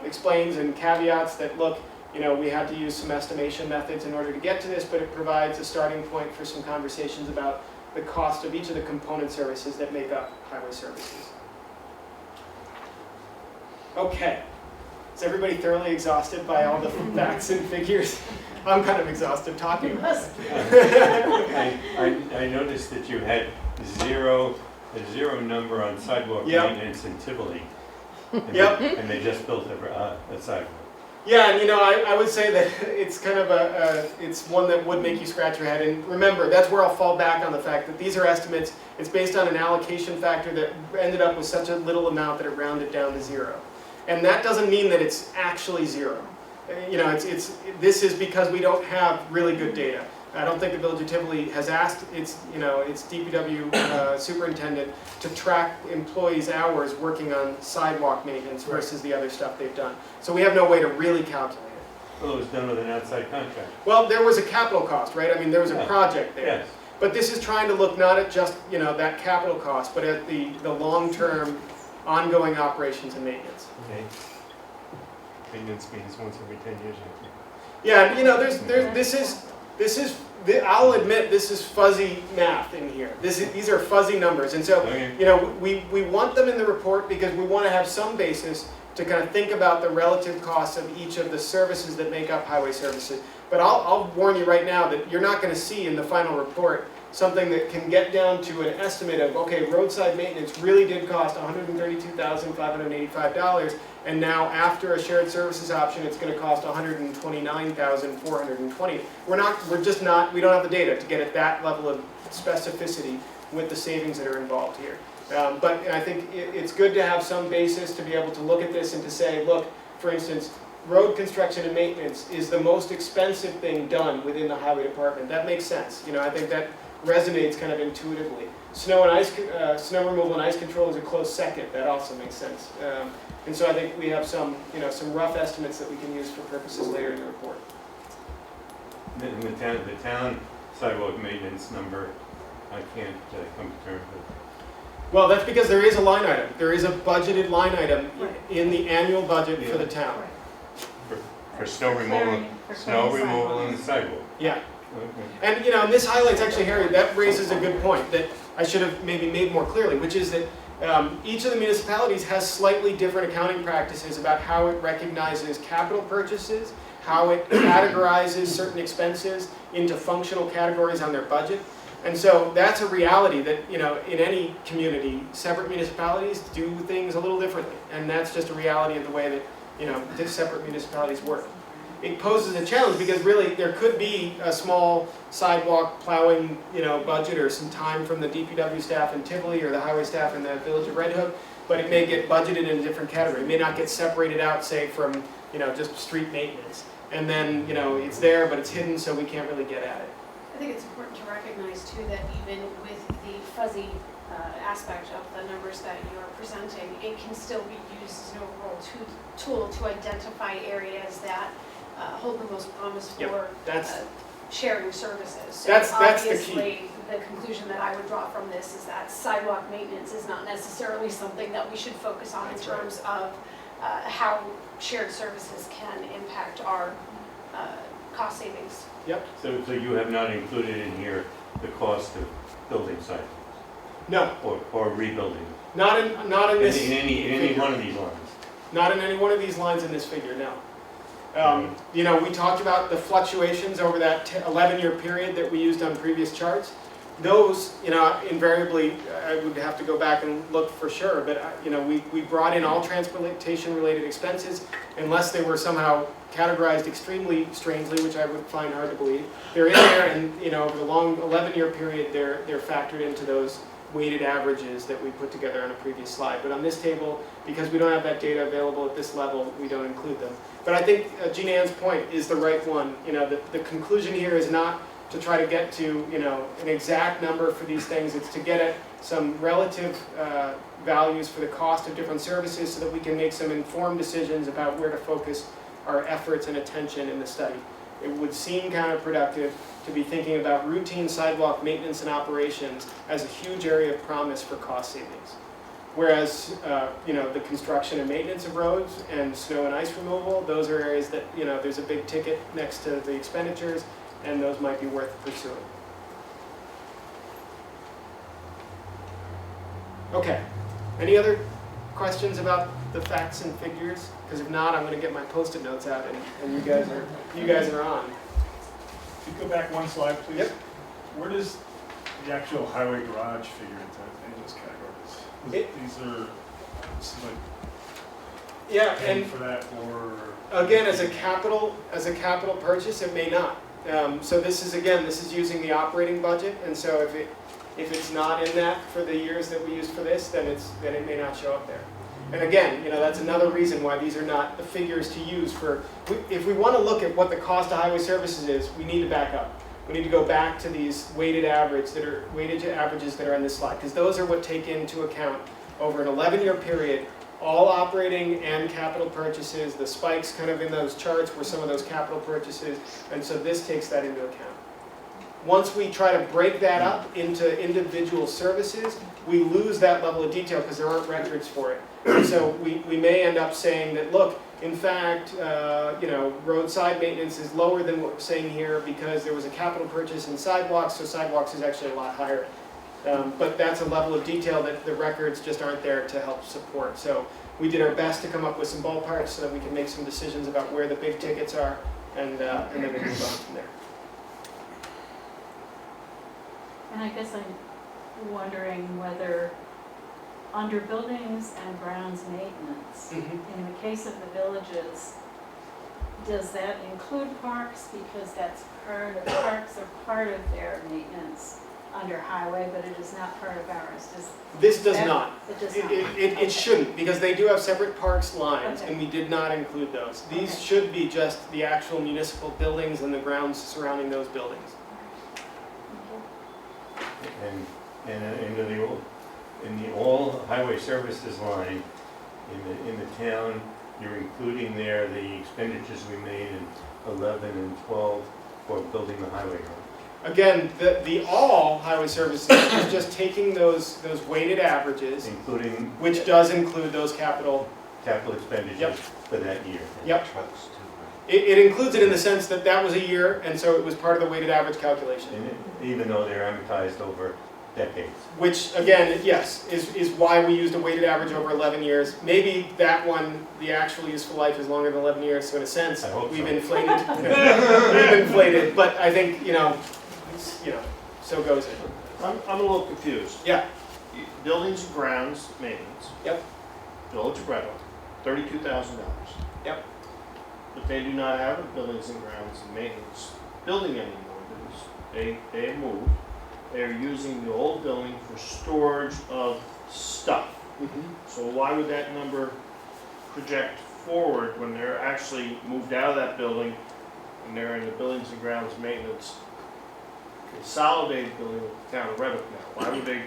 explains and caveats that, look, we had to use some estimation methods in order to get to this, but it provides a starting point for some conversations about the cost of each of the component services that make up highway services. Okay. Is everybody thoroughly exhausted by all the facts and figures? I'm kind of exhausted talking about it. I noticed that you had a zero number on sidewalk Yep. maintenance in Tivoli. And Yep. and they just built a sidewalk. Yeah, and I would say that it's kind of it's one that would make you scratch your head. And remember, that's where I'll fall back on the fact that these are estimates. It's based on an allocation factor that ended up with such a little amount that it rounded down to 0. And that doesn't mean that it's actually 0. This is because we don't have really good data. I don't think the Village of Tivoli has asked its DPW superintendent to track employees' hours working on sidewalk maintenance versus the other stuff they've done. So we have no way to really calculate it. Well, it was done with an outside contract. Well, there was a capital cost, right? I mean, there was a project there. Yes. But this is trying to look not at just, that capital cost, but at the long-term ongoing operations and maintenance. Okay. Maintenance means once every 10 years, I think. Yeah, this is, I'll admit, this is fuzzy math in here. These are fuzzy numbers. And so, Okay. we want them in the report because we want to have some basis to kind of think about the relative costs of each of the services that make up highway services. But I'll warn you right now that you're not going to see in the final report something that can get down to an estimate of, okay, roadside maintenance really did cost $132,585, and now after a shared services option, it's going to cost $129,420. We don't have the data to get at that level of specificity with the savings that are involved here. But I think it's good to have some basis to be able to look at this and to say, look, for instance, road construction and maintenance is the most expensive thing done within the highway department. That makes sense. I think that resonates kind of intuitively. Snow removal and ice control is a close second. That also makes sense. And so I think we have some rough estimates that we can use for purposes later in the report. The town sidewalk maintenance number, I can't come to terms with. Well, that's because there is a line item. There is a budgeted line item in the annual budget for the town. For snow removal, and the sidewalk. Yeah. Okay. And this highlights actually, Harry, that raises a good point that I should have maybe made more clearly, which is that each of the municipalities has slightly different accounting practices about how it recognizes capital purchases, how it categorizes certain expenses into functional categories on their budget. And so that's a reality that, in any community, separate municipalities do things a little differently. And that's just a reality of the way that, separate municipalities work. It poses a challenge because really there could be a small sidewalk plowing, budget or some time from the DPW staff in Tivoli or the highway staff in the Village of Red Hook, but it may get budgeted in a different category. It may not get separated out, say, from, just street maintenance. And then, it's there, but it's hidden, so we can't really get at it. I think it's important to recognize too that even with the fuzzy aspect of the numbers that you are presenting, it can still be used as an overall tool to identify areas that hold the most promise for sharing services. So that's the key. obviously, the conclusion that I would draw from this is that sidewalk maintenance is not necessarily something that we should focus on in terms of how shared services can impact our cost savings. Yep. So you have not included in here the cost of building sidewalks? No. Or rebuilding? Not in this. In any one of these lines? Not in any one of these lines in this figure, no. We talked about the fluctuations over that 11-year period that we used on previous charts. Those, invariably, I would have to go back and look for sure, but, we brought in all transportation-related expenses unless they were somehow categorized extremely strangely, which I would find hard to believe. They're in there, and, over the long 11-year period, they're factored into those weighted averages that we put together on a previous slide. But on this table, because we don't have that data available at this level, we don't include them. But I think Jean Ann's point is the right one. The conclusion here is not to try to get to, an exact number for these things. It's to get at some relative values for the cost of different services so that we can make some informed decisions about where to focus our efforts and attention in the study. It would seem counterproductive to be thinking about routine sidewalk maintenance and operations as a huge area of promise for cost savings. Whereas, the construction and maintenance of roads and snow and ice removal, those are areas that, there's a big ticket next to the expenditures, and those might be worth pursuing. Okay, any other questions about the facts and figures? Because if not, I'm going to get my Post-it notes out, and you guys are on. Could you go back one slide, please? Yep. Where does the actual highway garage figure into any of those categories? This is like Yeah, paying and for that, or? again, as a capital purchase, it may not. So this is using the operating budget, and so if it's not in that for the years that we used for this, then it may not show up there. And again, that's another reason why these are not the figures to use for, if we want to look at what the cost of highway services is, we need to back up. We need to go back to these weighted averages that are on this slide, because those are what take into account over an 11-year period, all operating and capital purchases. The spikes kind of in those charts were some of those capital purchases, and so this takes that into account. Once we try to break that up into individual services, we lose that level of detail because there aren't records for it. And so we may end up saying that, look, in fact, roadside maintenance is lower than what we're saying here because there was a capital purchase in sidewalks, so sidewalks is actually a lot higher. But that's a level of detail that the records just aren't there to help support. So we did our best to come up with some ballparks so that we can make some decisions about where the big tickets are, and then we move on from there. And I guess I'm wondering whether under buildings and grounds maintenance, in the case of the villages, does that include parks? Because parks are part of their maintenance under highway, but it is not part of ours. This does not. It does not. It shouldn't, because they do have separate parks lines, Okay. and we did not include those. These Okay. should be just the actual municipal buildings and the grounds surrounding those buildings. And in the all highway services line, in the town, you're including there the expenditures we made in 11 and 12 for building the highway road. Again, the all highway services is just taking those weighted averages, Including which does include those capital. capital expenditures Yep. for that year. Yep. Trucks too, It includes it in the sense that that was a year, and so it was part of the weighted average calculation. Even though they're amortized over decades. Which, again, yes, is why we used a weighted average over 11 years. Maybe that one, the actual useful life is longer than 11 years, so in a sense, I hope we've so. inflated. We've inflated, but I think, so goes it. I'm a little confused. Yeah. Buildings and grounds maintenance. Yep. Village of Red Hook, $32,000. Yep. But they do not have a buildings and grounds maintenance building anymore because they have moved. They're using the old building for storage of stuff. So why would that number project forward when they're actually moved out of that building and they're in the buildings and grounds maintenance consolidated building with the town of Red Hook now? Why would they,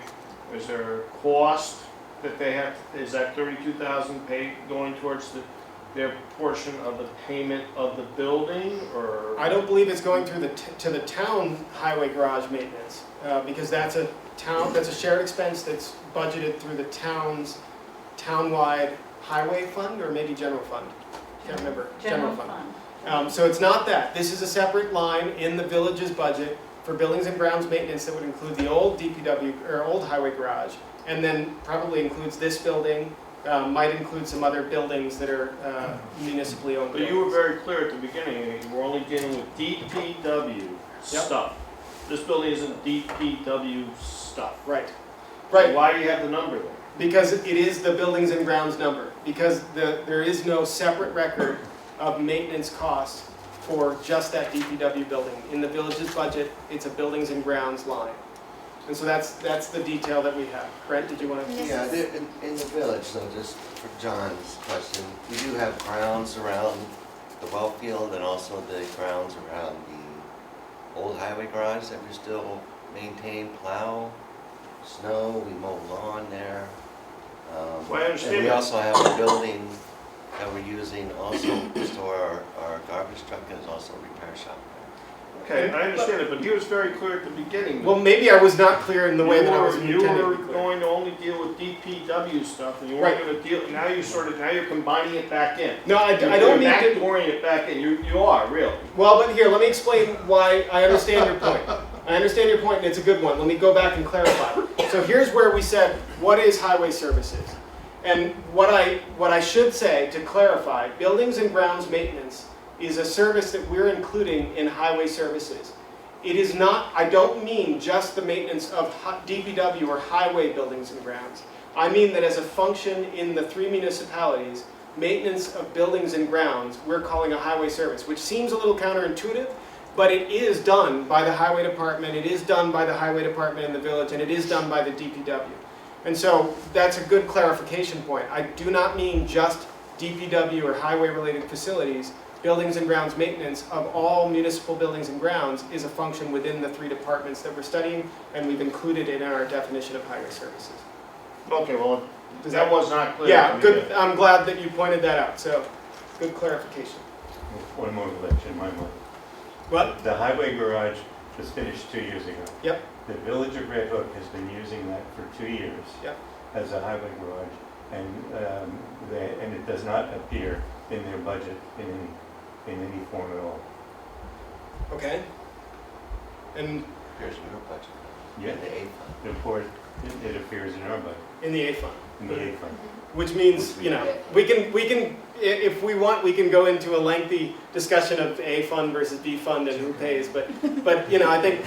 is there a cost that they have, is that $32,000 paid going towards their portion of the payment of the building, or? I don't believe it's going through to the town highway garage maintenance, because that's a shared expense that's budgeted through the town's townwide highway fund, or maybe general fund. Can't remember. General fund. So it's not that. This is a separate line in the village's budget for buildings and grounds maintenance that would include the old DPW, or old highway garage, and then probably includes this building, might include some other buildings that are municipally owned. But you were very clear at the beginning, you were only dealing with DPW stuff. This building isn't DPW stuff. Right. So Right. why do you have the number there? Because it is the buildings and grounds number. Because there is no separate record of maintenance costs for just that DPW building. In the village's budget, it's a buildings and grounds line. And so that's the detail that we have. Brent, did you want to? Yeah, in the village, so just for John's question, we do have grounds around the well field and also the grounds around the old highway garage that we still maintain, plow, snow, we mow lawn there. Well, I understand And we that. also have a building that we're using also to store our garbage truck, and there's also a repair shop there. Okay, I understand it, but he was very clear at the beginning. Well, maybe I was not clear in the way that I was You intending were to be clear. going to only deal with DPW stuff, and you weren't Right. going to deal, now you're combining it back in. No, I You're don't mean to. backdooring it back in, you are, really. Well, but here, let me explain why I understand your point. I understand your point, and it's a good one. Let me go back and clarify. So here's where we said, what is highway services? And what I should say to clarify, buildings and grounds maintenance is a service that we're including in highway services. It is not, I don't mean just the maintenance of DPW or highway buildings and grounds. I mean that as a function in the 3 municipalities, maintenance of buildings and grounds, we're calling a highway service, which seems a little counterintuitive, but it is done by the highway department, it is done by the highway department in the village, and it is done by the DPW. And so that's a good clarification point. I do not mean just DPW or highway-related facilities. Buildings and grounds maintenance of all municipal buildings and grounds is a function within the 3 departments that we're studying, and we've included it in our definition of highway services. Okay, well, Does that was not clear. Yeah, to me. good, I'm glad that you pointed that out, so, good clarification. One more glitch in my mind. What? The highway garage was finished 2 years ago. Yep. The Village of Red Hook has been using that for 2 years. Yep. As a highway garage, and it does not appear in their budget in any form at all. Okay. And Here's your budget. Yeah, And the A fund. the report, it appears in our budget, in the A fund. in the A fund. Which means, you know, we can, if we want, we can go into a lengthy discussion of A fund versus B fund and who pays, but you know, I think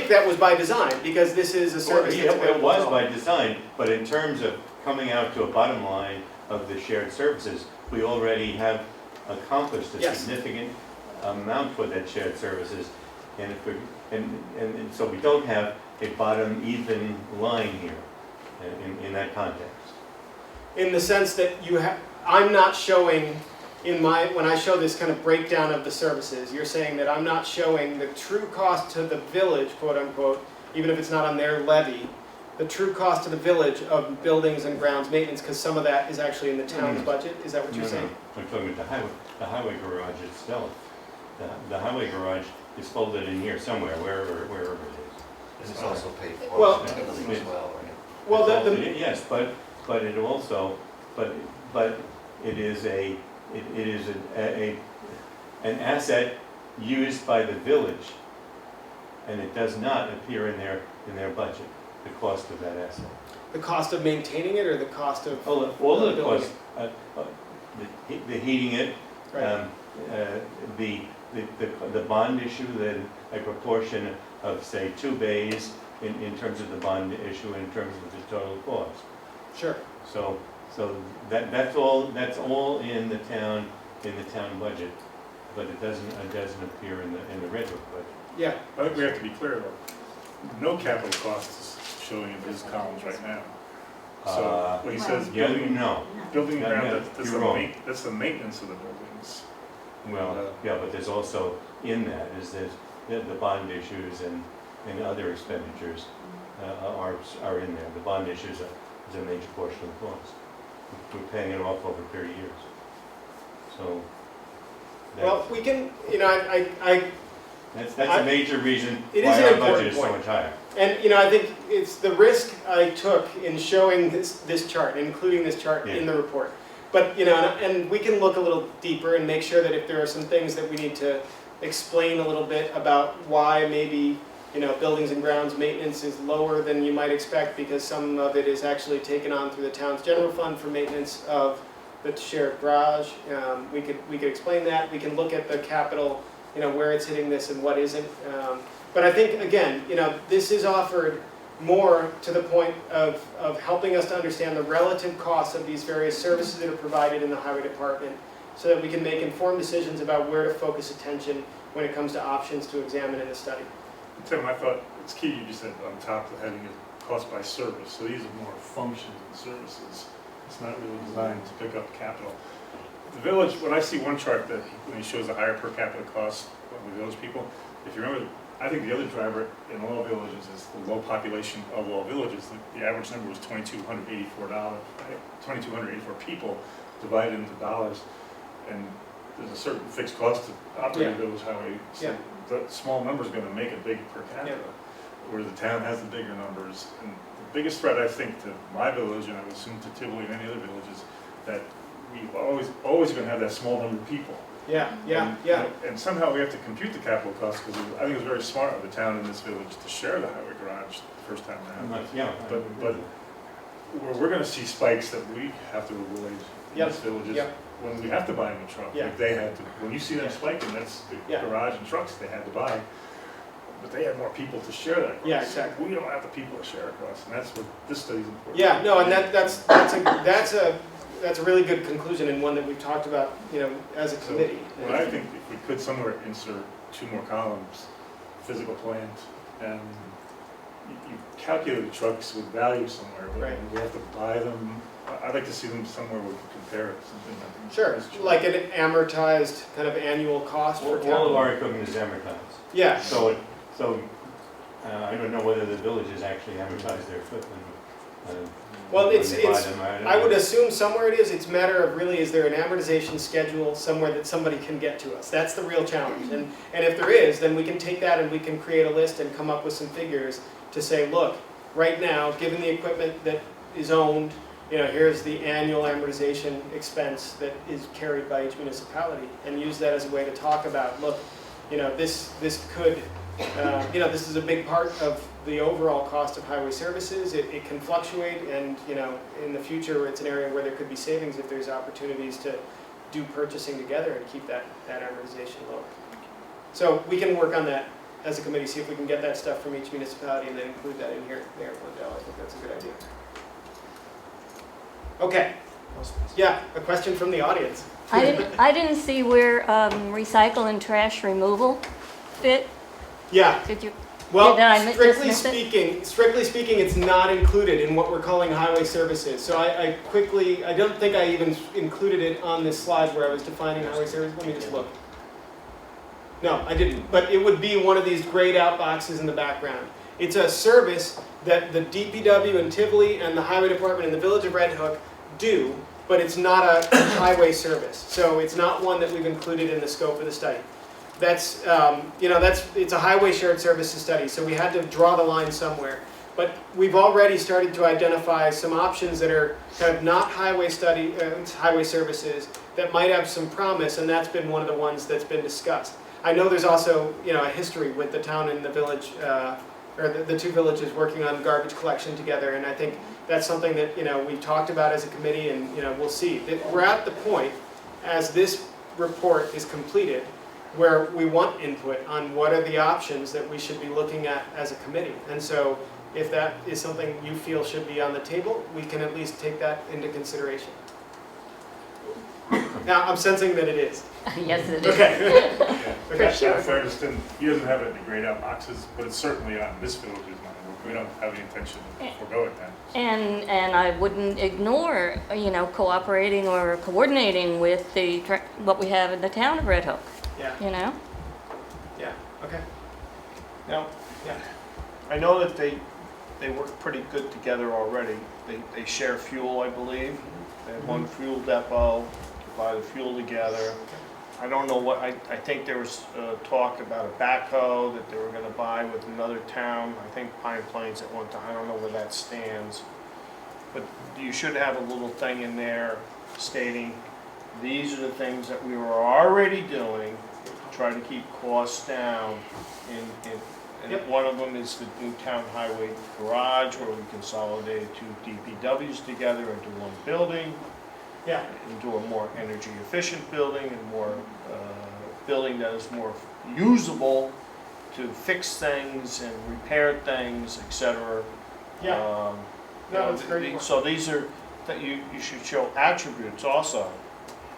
that was by design, because this is a service Yeah, that's it available was to all. by design, but in terms of coming out to a bottom line of the shared services, we already have accomplished a Yes. significant amount for that shared services. And if we, and so we don't have a bottom even line here in that context. In the sense that I'm not showing when I show this kind of breakdown of the services, you're saying that I'm not showing the true cost to the village, quote unquote, even if it's not on their levy, the true cost to the village of buildings and grounds maintenance, because some of that is actually in the town's budget. Is that what you're saying? I'm talking about the highway garage itself. The highway garage is folded in here somewhere, wherever it is. This is also paid for Well- separately as well, right? Well, Yes, but it also, but it is an asset used by the village, and it does not appear in their budget, the cost of that asset. the cost of maintaining it, or the cost of All of the building costs, it? the heating it, Right. the bond issue, then a proportion of, say, 2 bays in terms of the bond issue, in terms of the total cost. Sure. So that's all in the town budget, but it doesn't appear in the Red Hook budget. Yeah. I think we have to be clear though, no capital costs is showing in his columns right now. So when he says Yeah, building no, and Yeah, ground, that's you're wrong. that's the maintenance of the buildings. well, yeah, but there's also, in that, there's the bond issues and other expenditures are in there. The bond issues is a major portion of the cost. We're paying it off over 30 years. So, Well, we can, you know, that's a major reason It is why an our important budget is so point. much higher. and you know, I think it's the risk I took in showing this chart, including this chart in the report. But you know, and we can look a little deeper and make sure that if there are some things that we need to explain a little bit about why maybe, you know, buildings and grounds maintenance is lower than you might expect, because some of it is actually taken on through the town's general fund for maintenance of the shared garage. We could explain that. We can look at the capital, you know, where it's hitting this and what isn't. But I think, again, you know, this is offered more to the point of helping us to understand the relative costs of these various services that are provided in the highway department, so that we can make informed decisions about where to focus attention when it comes to options to examine in the study. Tim, I thought it's key you just said on top of the heading is cost by service. So these are more functions and services. It's not really designed to pick up capital. The village, when I see one chart that when he shows the higher per capita cost of the village people, if you remember, I think the other driver in all villages is the low population of all villages. The average number was $2,284, right? 2,284 people divided into dollars, and there's a certain fixed cost to operate a village highway. So the small number is going to make it big per capita, where the town has the bigger numbers. And the biggest threat, I think, to my village, and I would assume to Tivoli and any other villages, that we always going to have that small number of people. And somehow we have to compute the capital costs, because I think it was very smart of the town in this village to share the highway garage the first time around. But where we're going to see spikes that we have to avoid in this village is when we have to buy a new truck. Like they had to, when you see them spiking, that's the garage and trucks they had to buy. But they had more people to share that cost. Exactly. We don't have the people to share it costs, and that's what this study's important. Yeah, no, and that's that's a really good conclusion and one that we've talked about, as a So, committee. Well, I think if we could somewhere insert 2 more columns, physical plans, and you calculate the trucks with value somewhere, but Right. we have to buy them. I'd like to see them somewhere we can compare it, something like. Sure, like an amortized kind of annual cost for All of capital. our equipment is amortized. Yeah, So I don't know whether the villages actually amortize their equipment. Well, when it's- they buy it's- them, don't I would know. assume somewhere it is. It's a matter of really, is there an amortization schedule somewhere that somebody can get to us? That's the real challenge. And if there is, then we can take that and we can create a list and come up with some figures to say, look, right now, given the equipment that is owned, here's the annual amortization expense that is carried by each municipality, and use that as a way to talk about, look, this could, this is a big part of the overall cost of highway services. It can fluctuate, and in the future, it's an area where there could be savings if there's opportunities to do purchasing together and keep that amortization lower. So we can work on that as a committee, see if we can get that stuff from each municipality and then include that in here, Mayor Blundell. I think that's a good idea. Okay. Yeah, a question from the audience. I didn't see where recycle and trash removal fit. Yeah. Did you? Well, Did I just miss strictly speaking, it's not included in what we're calling highway services. So I don't think I even included it on this slide where I was defining highway services. Let me just look. No, I didn't. But it would be one of these grayed out boxes in the background. It's a service that the DPW in Tivoli and the Highway Department in the Village of Red Hook do, but it's not a highway service. So it's not one that we've included in the scope of the study. It's a highway shared services study, so we had to draw the line somewhere. But we've already started to identify some options that are kind of not highway services that might have some promise, and that's been one of the ones that's been discussed. I know there's also, a history with the town and the village, or the 2 villages working on garbage collection together, and I think that's something that, we've talked about as a committee, and, we'll see. We're at the point, as this report is completed, where we want input on what are the options that we should be looking at as a committee. And so if that is something you feel should be on the table, we can at least take that into consideration. Now, I'm sensing that it is. Yes, it is. Okay. Okay. Fairness, he doesn't have it in the grayed out boxes, but it's certainly on this village's mind. We don't have the intention of foregoing that. And I wouldn't ignore, cooperating or coordinating with what we have in the town of Red Hook. Yeah. Yeah. Okay. Now, Yeah. I know that they work pretty good together already. They share fuel, I believe. They have one fuel depot, buy the fuel together. I don't know what, I think there was talk about a backhoe that they were gonna buy with another town. I think Pine Plains at one time. I don't know where that stands. But you should have a little thing in there stating, these are the things that we were already doing to try to keep costs down. And Yep. one of them is the new town highway garage, where we consolidated 2 DPWs together into one building, Yeah. into a more energy efficient building, and more building that is more usable to fix things and repair things, etc. Yeah. No, it's very important. So these are, that you should show attributes also.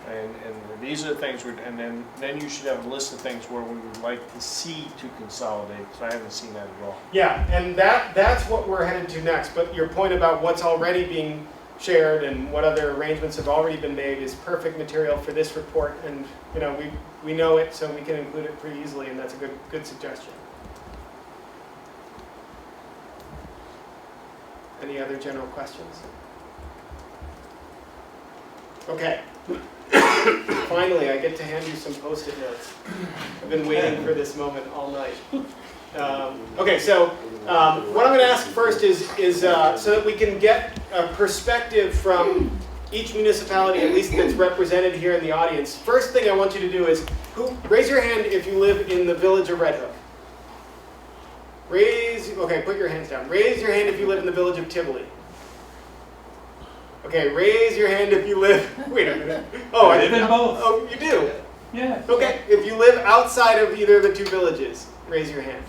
And these are the things, and then you should have a list of things where we would like to see to consolidate, because I haven't seen that at all. Yeah, and that's what we're headed to next. But your point about what's already being shared and what other arrangements have already been made is perfect material for this report. And we know it, so we can include it pretty easily, and that's a good suggestion. Any other general questions? Okay. Finally, I get to hand you some Post-it notes. I've been waiting for this moment all night. Okay, so what I'm going to ask first is so that we can get a perspective from each municipality, at least that's represented here in the audience. First thing I want you to do is, raise your hand if you live in the Village of Red Hook. Okay, put your hands down. Raise your hand if you live in the Village of Tivoli. Okay, raise your hand if you live, wait a minute. Oh, I live in both. Oh, you do? Yeah. Okay, if you live outside of either of the 2 villages, raise your hand.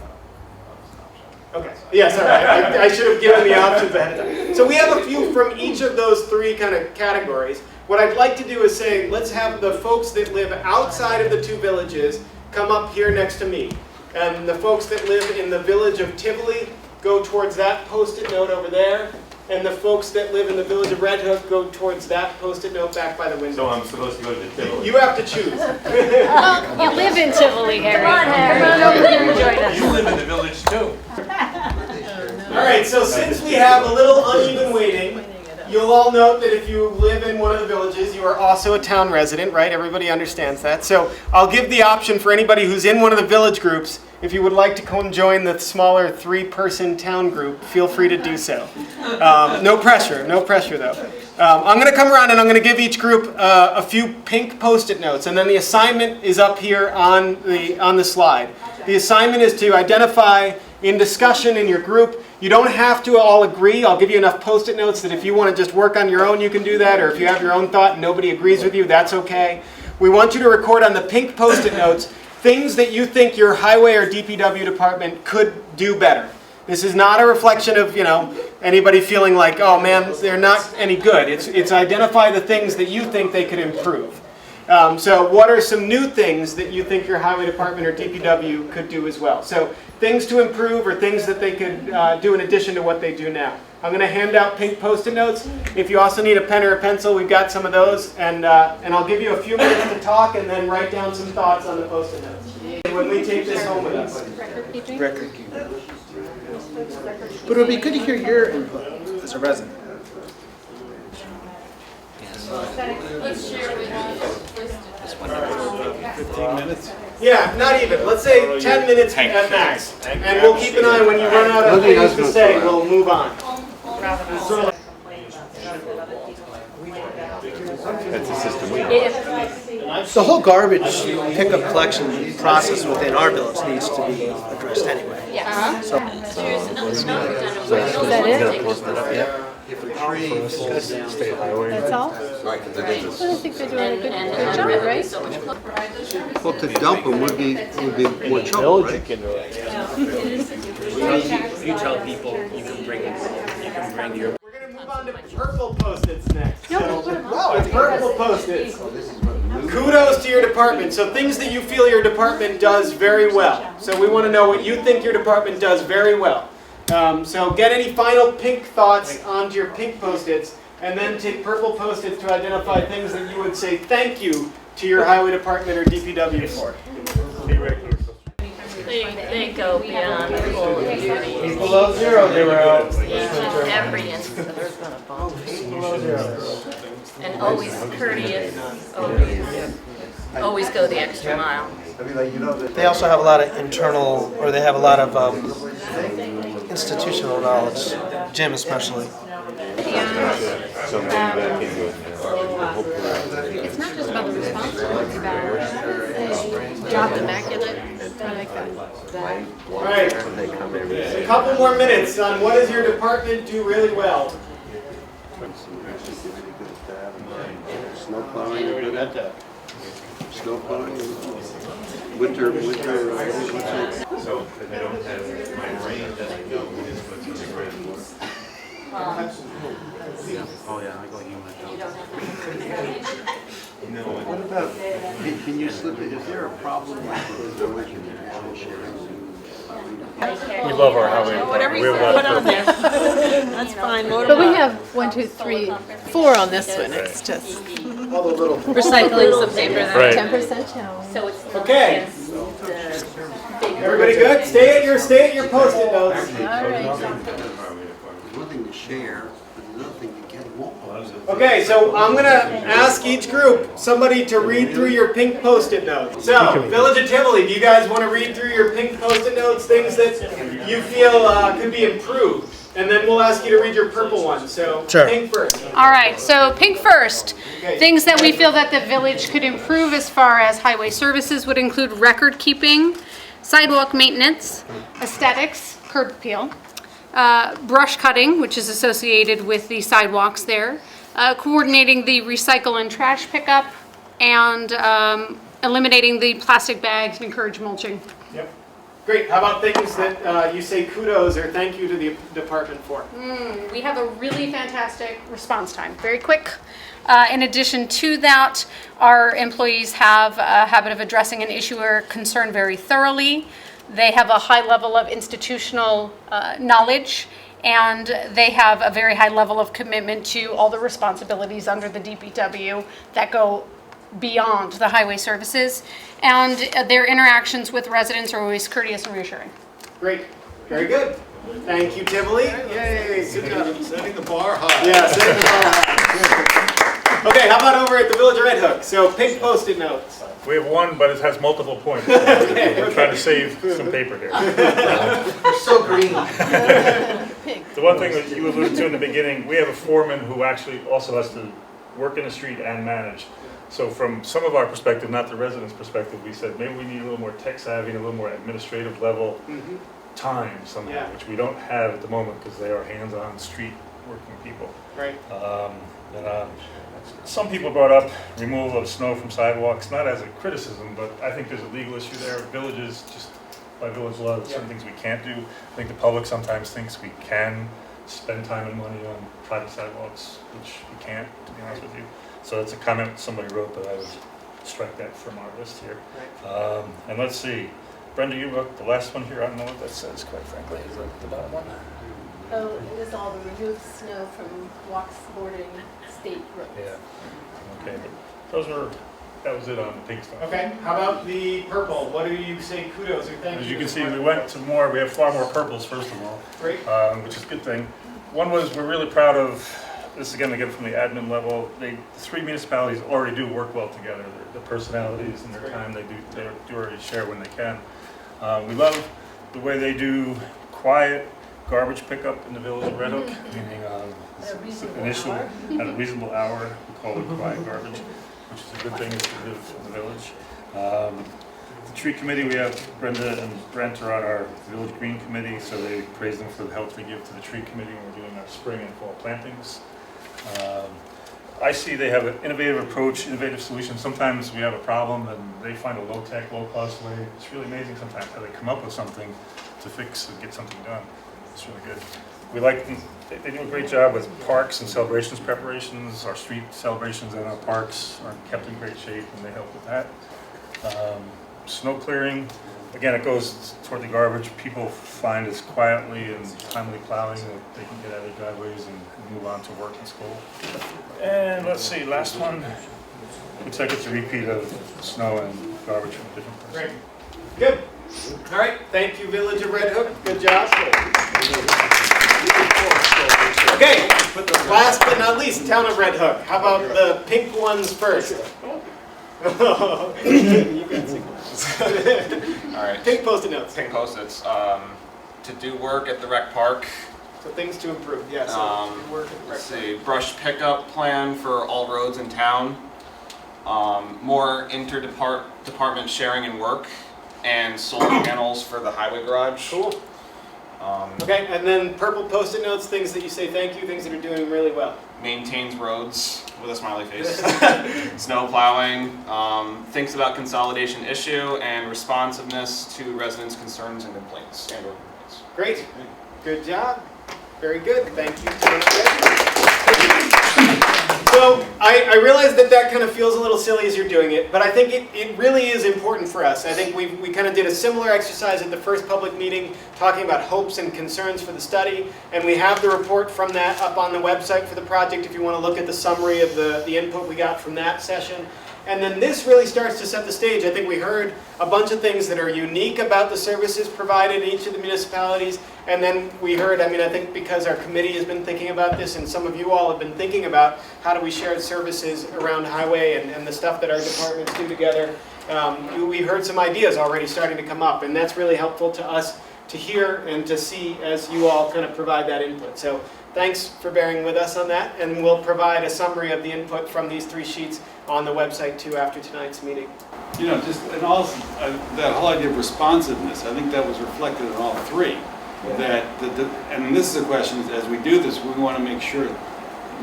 Okay, yeah, sorry, I should have given the options ahead of time. So we have a few from each of those 3 kind of categories. what I'd like to do is say, let's have the folks that live outside of the two villages come up here next to me. And the folks that live in the village of Tivoli go towards that post-it note over there. And the folks that live in the village of Red Hook go towards that post-it note back by the window. So I'm supposed to go to the Tivoli? You have to choose. You live in Tivoli, Harry. Come on, Harry. Come on over here and join us. You live in the village too. All right, so since we have a little uneven weighting, you'll all note that if you live in one of the villages, you are also a town resident, right? Everybody understands that. So I'll give the option for anybody who's in one of the village groups, if you would like to come join the smaller 3-person town group, feel free to do so. No pressure though. I'm going to come around and I'm going to give each group a few pink post-it notes, and then the assignment is up here on the slide. The assignment is to identify in discussion in your group. You don't have to all agree. I'll give you enough post-it notes that if you want to just work on your own, you can do that, or if you have your own thought and nobody agrees with you, that's okay. We want you to record on the pink post-it notes things that you think your highway or DPW department could do better. This is not a reflection of, anybody feeling like, oh man, they're not any good. It's identify the things that you think they could improve. So what are some new things that you think your highway department or DPW could do as well? So things to improve or things that they could do in addition to what they do now. I'm going to hand out pink post-it notes. If you also need a pen or a pencil, we've got some of those. And I'll give you a few minutes to talk and then write down some thoughts on the post-it notes. When we take this home with us. Record keeping. But it would be good to hear your input as a resident. Let's share with you. 15 minutes? Yeah, not even. Let's say 10 minutes at max. And we'll keep an eye when you run out of things to say, we'll move on. That's a system we The whole garbage pickup collection process within our village needs to be addressed anyway. Yes. So, Is that it? That's all? I think they're doing a good job, right? Well, to dump them would be more trouble, right? You tell people you can bring your. We're going to move on to purple Post-its next. wow, Purple Post-its. Kudos to your department. So things that you feel your department does very well. So we want to know what you think your department does very well. So get any final pink thoughts onto your pink Post-its, and then take purple Post-its to identify things that you would say thank you to your highway department or DPW for. They go beyond full duty. below zero, they were out. Each and every instance. And always courteous, always go the extra mile. They also have a lot of internal, or they have a lot of institutional knowledge, Jim especially. It's not just about the response, it's about job immaculate. I like that. All right, a couple more minutes on what does your department do really well. Snow plowing, snow plowing, winter. So if they don't have my rain, then I know it is what's in the ground. Oh yeah, I go human. No, What about, can you slip it, is there a problem with the village and actual sharing? we love our highway. We have a lot of purpose. That's fine. But we have 1, 2, 3, 4 on this one. It's just All the little. recycling some paper. Right. 10% challenge. So it's Okay. Everybody good? Stay at your Post-it notes. All right. There's one thing to share, but another thing to get along. Okay, so I'm going to ask each group, somebody to read through your pink Post-it notes. So, Village of Tivoli, do you guys want to read through your pink Post-it notes, things that you feel could be improved? And then we'll ask you to read your purple one. So, Sure. pink first. All right, so pink first. Okay. Things that we feel that the village could improve as far as highway services would include record keeping, sidewalk maintenance, aesthetics, curb appeal, brush cutting, which is associated with the sidewalks there, coordinating the recycle and trash pickup, and eliminating the plastic bags and encourage mulching. Yep. Great. How about things that you say kudos or thank you to the department for? We have a really fantastic response time, very quick. In addition to that, our employees have a habit of addressing an issue or concern very thoroughly. They have a high level of institutional knowledge, and they have a very high level of commitment to all the responsibilities under the DPW that go beyond the highway services. And their interactions with residents are always courteous and reassuring. Great. Very good. Thank you, Tivoli. Yay. Good job. Setting the bar high. Yeah, setting the bar high. Okay, how about over at the Village of Red Hook? So pink Post-it notes. We have one, but it has multiple points. Okay, We're trying to save some paper here. You're so green. The one thing that you alluded to in the beginning, we have a foreman who actually also has to work in the street and manage. So from some of our perspective, not the residents' perspective, we said maybe we need a little more tech savvy and a little more administrative level time somehow, Yeah. which we don't have at the moment because they are hands-on street working people. Right. Some people brought up removal of snow from sidewalks, not as a criticism, but I think there's a legal issue there. Villages, just by village law, there's certain things we can't do. I think the public sometimes thinks we can spend time and money on private sidewalks, which we can't, to be honest with you. So it's a comment somebody wrote, but I would strike that from our list here. Right. And let's see, Brenda, you wrote the last one here. I don't know what that says, quite frankly. Is that the bottom one? Oh, it was all the remove snow from walks bordering state roads. Yeah. Okay, but that was it on the pink stuff. Okay, how about the purple? What do you say kudos or thank you? As you can see, we went to more, we have far more purples, first of all. Great. Which is a good thing. One was, we're really proud of, this again from the admin level, the three municipalities already do work well together. The personalities and their time, they do already share when they can. We love the way they do quiet garbage pickup in the village of Red Hook, meaning initial at a reasonable hour, we call it quiet garbage, which is a good thing if you live in the village. The tree committee, we have Brenda and Brent are on our village green committee, so they praise them for the help they give to the tree committee when we're doing our spring and fall plantings. I see they have an innovative approach, innovative solutions. Sometimes we have a problem and they find a low-tech, low-cost way. It's really amazing sometimes how they come up with something to fix and get something done. It's really good. We like them. They do a great job with parks and celebrations preparations. Our street celebrations and our parks are kept in great shape and they help with that. Snow clearing, again, it goes toward the garbage. People find it's quietly and timely plowing that they can get out of their driveways and move on to work and school. And let's see, last one. Looks like it's a repeat of snow and garbage from a different person. Great. Good. All right. Thank you, Village of Red Hook. Good job. Okay. Last but not least, Town of Red Hook. How about the pink ones first? You can sing. All right. Pink Post-it notes. Pink Post-its. To do work at the rec park. So things to improve. Yes. Work at the rec Let's park. see. Brush pickup plan for all roads in town. More inter-department sharing and work, and solar panels for the highway garage. Cool. Okay, and then purple Post-it notes, things that you say thank you, things that are doing really well. Maintains roads with a smiley face. Snow plowing. Thinks about consolidation issue and responsiveness to residents' concerns and complaints. And/or complaints. Great. Good job. Very good. Thank you. So I realize that kind of feels a little silly as you're doing it, but I think it really is important for us. I think we kind of did a similar exercise at the first public meeting talking about hopes and concerns for the study, and we have the report from that up on the website for the project if you want to look at the summary of the input we got from that session. And then this really starts to set the stage. I think we heard a bunch of things that are unique about the services provided in each of the municipalities. And then we heard, I think because our committee has been thinking about this and some of you all have been thinking about how do we share services around highway and the stuff that our departments do together, we've heard some ideas already starting to come up. And that's really helpful to us to hear and to see as you all kind of provide that input. So thanks for bearing with us on that. And we'll provide a summary of the input from these 3 sheets on the website too after tonight's meeting. You know, just, and also, that whole idea of responsiveness, I think that was reflected in all 3. That, and this is a question, as we do this, we want to make sure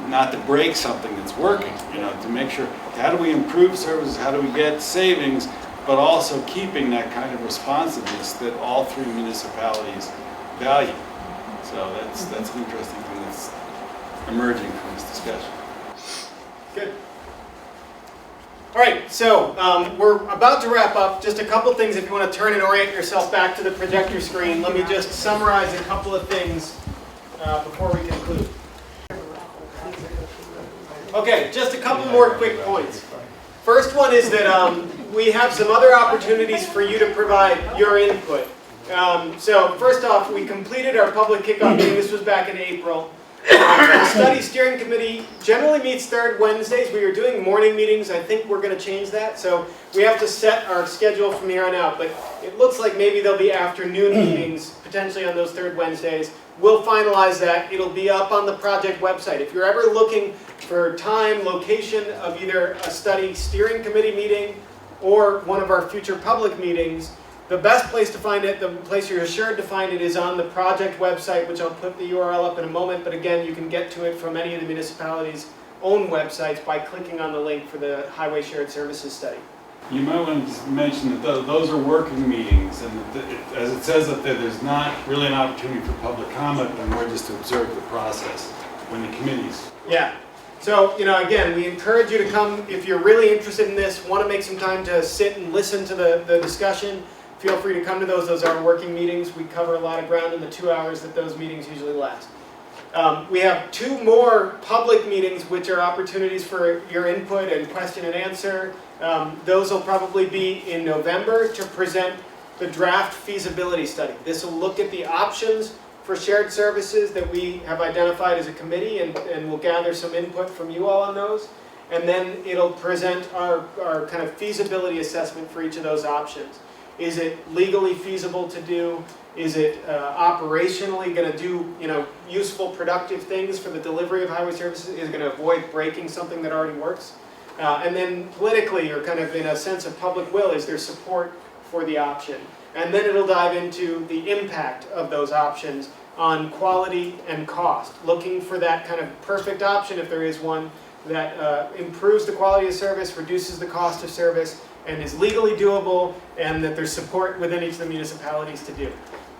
not to break something that's working, to make sure, how do we improve services, how do we get savings, but also keeping that kind of responsiveness that all three municipalities value. So that's an interesting thing that's emerging from this discussion. Good. All right, so we're about to wrap up. Just a couple things if you want to turn and orient yourself back to the projector screen. Let me just summarize a couple of things before we conclude. Okay, just a couple more quick points. First one is that we have some other opportunities for you to provide your input. So first off, we completed our public kickoff meeting. This was back in April. The study steering committee generally meets third Wednesdays. We are doing morning meetings. I think we're going to change that. So we have to set our schedule from here on out. But it looks like maybe there'll be afternoon meetings potentially on those third Wednesdays. We'll finalize that. It'll be up on the project website. If you're ever looking for time, location of either a study steering committee meeting or one of our future public meetings, the best place to find it, the place you're assured to find it, is on the project website, which I'll put the URL up in a moment. But again, you can get to it from any of the municipalities' own websites by clicking on the link for the Highway Shared Services Study. You might want to mention that those are working meetings, and as it says up there, there's not really an opportunity for public comment, but more just to observe the process when the committees. Yeah. So, again, we encourage you to come if you're really interested in this, want to make some time to sit and listen to the discussion. Feel free to come to those. Those are working meetings. We cover a lot of ground in the 2 hours that those meetings usually last. We have 2 more public meetings, which are opportunities for your input and question and answer. Those will probably be in November to present the draft feasibility study. This will look at the options for shared services that we have identified as a committee, and we'll gather some input from you all on those. And then it'll present our kind of feasibility assessment for each of those options. Is it legally feasible to do? Is it operationally going to do useful, productive things for the delivery of highway services? Is it going to avoid breaking something that already works? And then politically, or kind of in a sense of public will, is there support for the option? And then it'll dive into the impact of those options on quality and cost, looking for that kind of perfect option, if there is one, that improves the quality of service, reduces the cost of service, and is legally doable, and that there's support within each of the municipalities to do.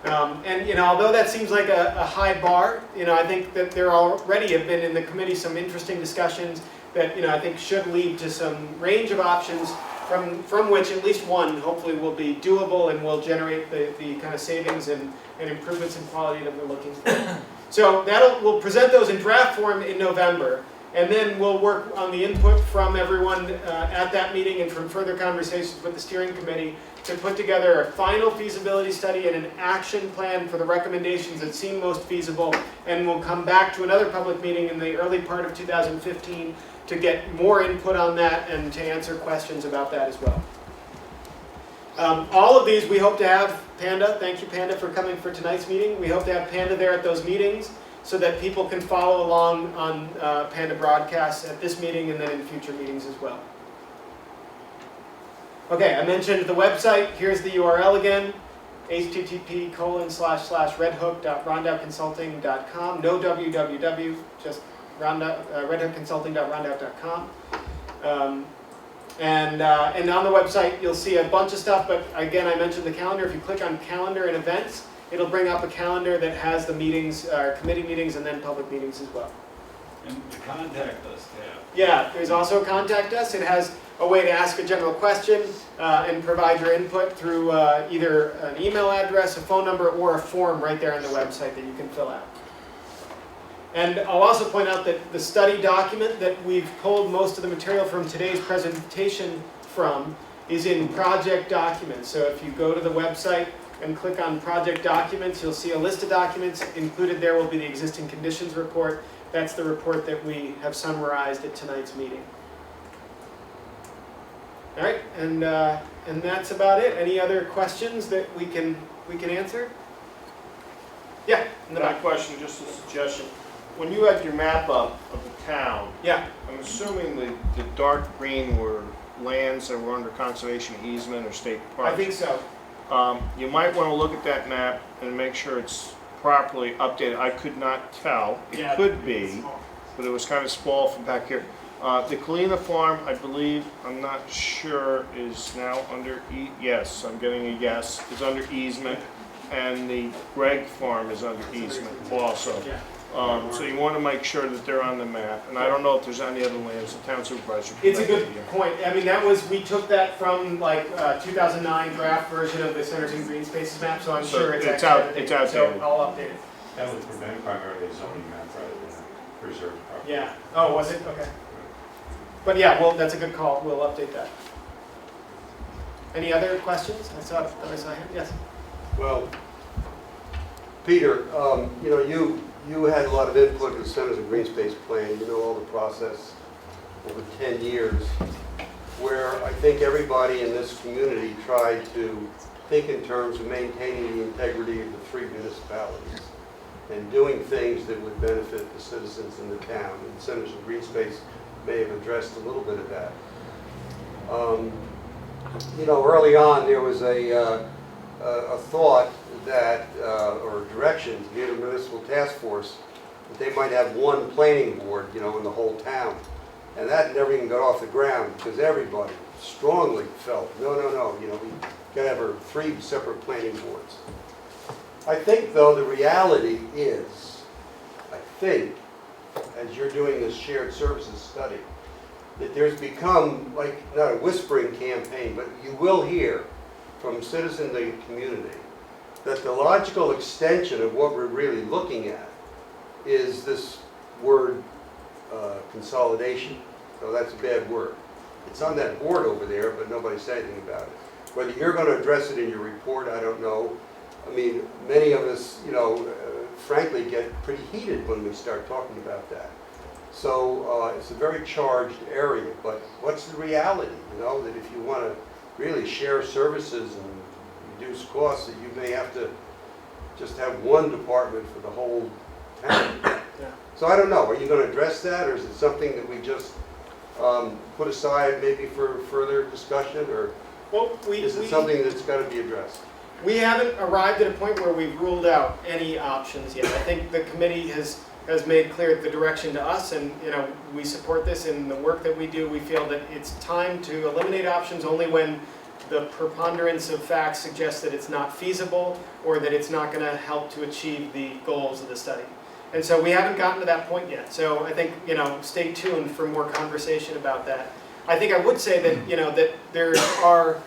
And although that seems like a high bar, I think that there already have been in the committee some interesting discussions that I think should lead to some range of options from which at least one hopefully will be doable and will generate the kind of savings and improvements in quality that we're looking for. So we'll present those in draft form in November. And then we'll work on the input from everyone at that meeting and from further conversations with the steering committee to put together a final feasibility study and an action plan for the recommendations that seem most feasible. And we'll come back to another public meeting in the early part of 2015 to get more input on that and to answer questions about that as well. All of these we hope to have Panda. Thank you, Panda, for coming for tonight's meeting. We hope to have Panda there at those meetings, so that people can follow along on Panda broadcasts at this meeting and then in future meetings as well. Okay, I mentioned the website. Here's the URL again, http://redhook.rondauconsulting.com. No www, just redhookconsulting.rondout.com. And on the website, you'll see a bunch of stuff, but again, I mentioned the calendar. If you click on calendar and events, it'll bring up a calendar that has the meetings, committee meetings, and then public meetings as well. And the contact us tab. Yeah, there's also contact us. It has a way to ask a general question and provide your input through either an email address, a phone number, or a form right there on the website that you can fill out. And I'll also point out that the study document that we've pulled most of the material from today's presentation from is in project documents. So if you go to the website and click on project documents, you'll see a list of documents. Included there will be the existing conditions report. That's the report that we have summarized at tonight's meeting. All right, and that's about it. Any other questions that we can answer? Yeah, in the My back. question, just a suggestion. When you had your map up of the town, Yeah. I'm assuming the dark green were lands that were under conservation easement or state parks. I think so. You might want to look at that map and make sure it's properly updated. I could not tell. It Yeah. could be, but it was kind of small from back here. The Kalina Farm, I believe, I'm not sure, is now under yes, I'm getting a yes, is under easement. And the Gregg Farm is under easement also. So you want to make sure that they're on the map. And I don't know if there's any other lands the town supervisor. It's a good point. I mean, we took that from like 2009 draft version of the Centers and Green Spaces map, so I'm sure it's actually it's outdated. So I'll update it. That would prevent primarily a zoning map rather than a preserved property. Yeah. Oh, was it? Okay. But yeah, well, that's a good call. We'll update that. Any other questions? I saw him. Yes. Well, Peter, you had a lot of input in the Centers and Green Space Plan. You know all the process over 10 years, where I think everybody in this community tried to think in terms of maintaining the integrity of the 3 municipalities and doing things that would benefit the citizens in the town. And Centers and Green Space may have addressed a little bit of that. Early on there was a thought that, or direction to the intermunicipal task force, that they might have one planning board, in the whole town. And that never even got off the ground because everybody strongly felt, no, we gotta have our 3 separate planning boards. I think though the reality is, as you're doing this shared services study, that there's become, like, not a whispering campaign, but you will hear from citizens in the community that the logical extension of what we're really looking at is this word consolidation. So that's a bad word. It's on that board over there, but nobody said anything about it. Whether you're going to address it in your report, I don't know. I mean, many of us, frankly, get pretty heated when we start talking about that. So it's a very charged area, but what's the reality? That if you want to really share services and reduce costs, that you may have to just have one department for the whole town. Yeah. So I don't know, are you going to address that, or is it something that we just put aside maybe for further discussion, or is it something that's got to be addressed? We haven't arrived at a point where we've ruled out any options yet. I think the committee has made clear the direction to us, and we support this in the work that we do. We feel that it's time to eliminate options only when the preponderance of facts suggests that it's not feasible or that it's not going to help to achieve the goals of the study. And so we haven't gotten to that point yet. So I think, stay tuned for more conversation about that. I think I would say that, that there are,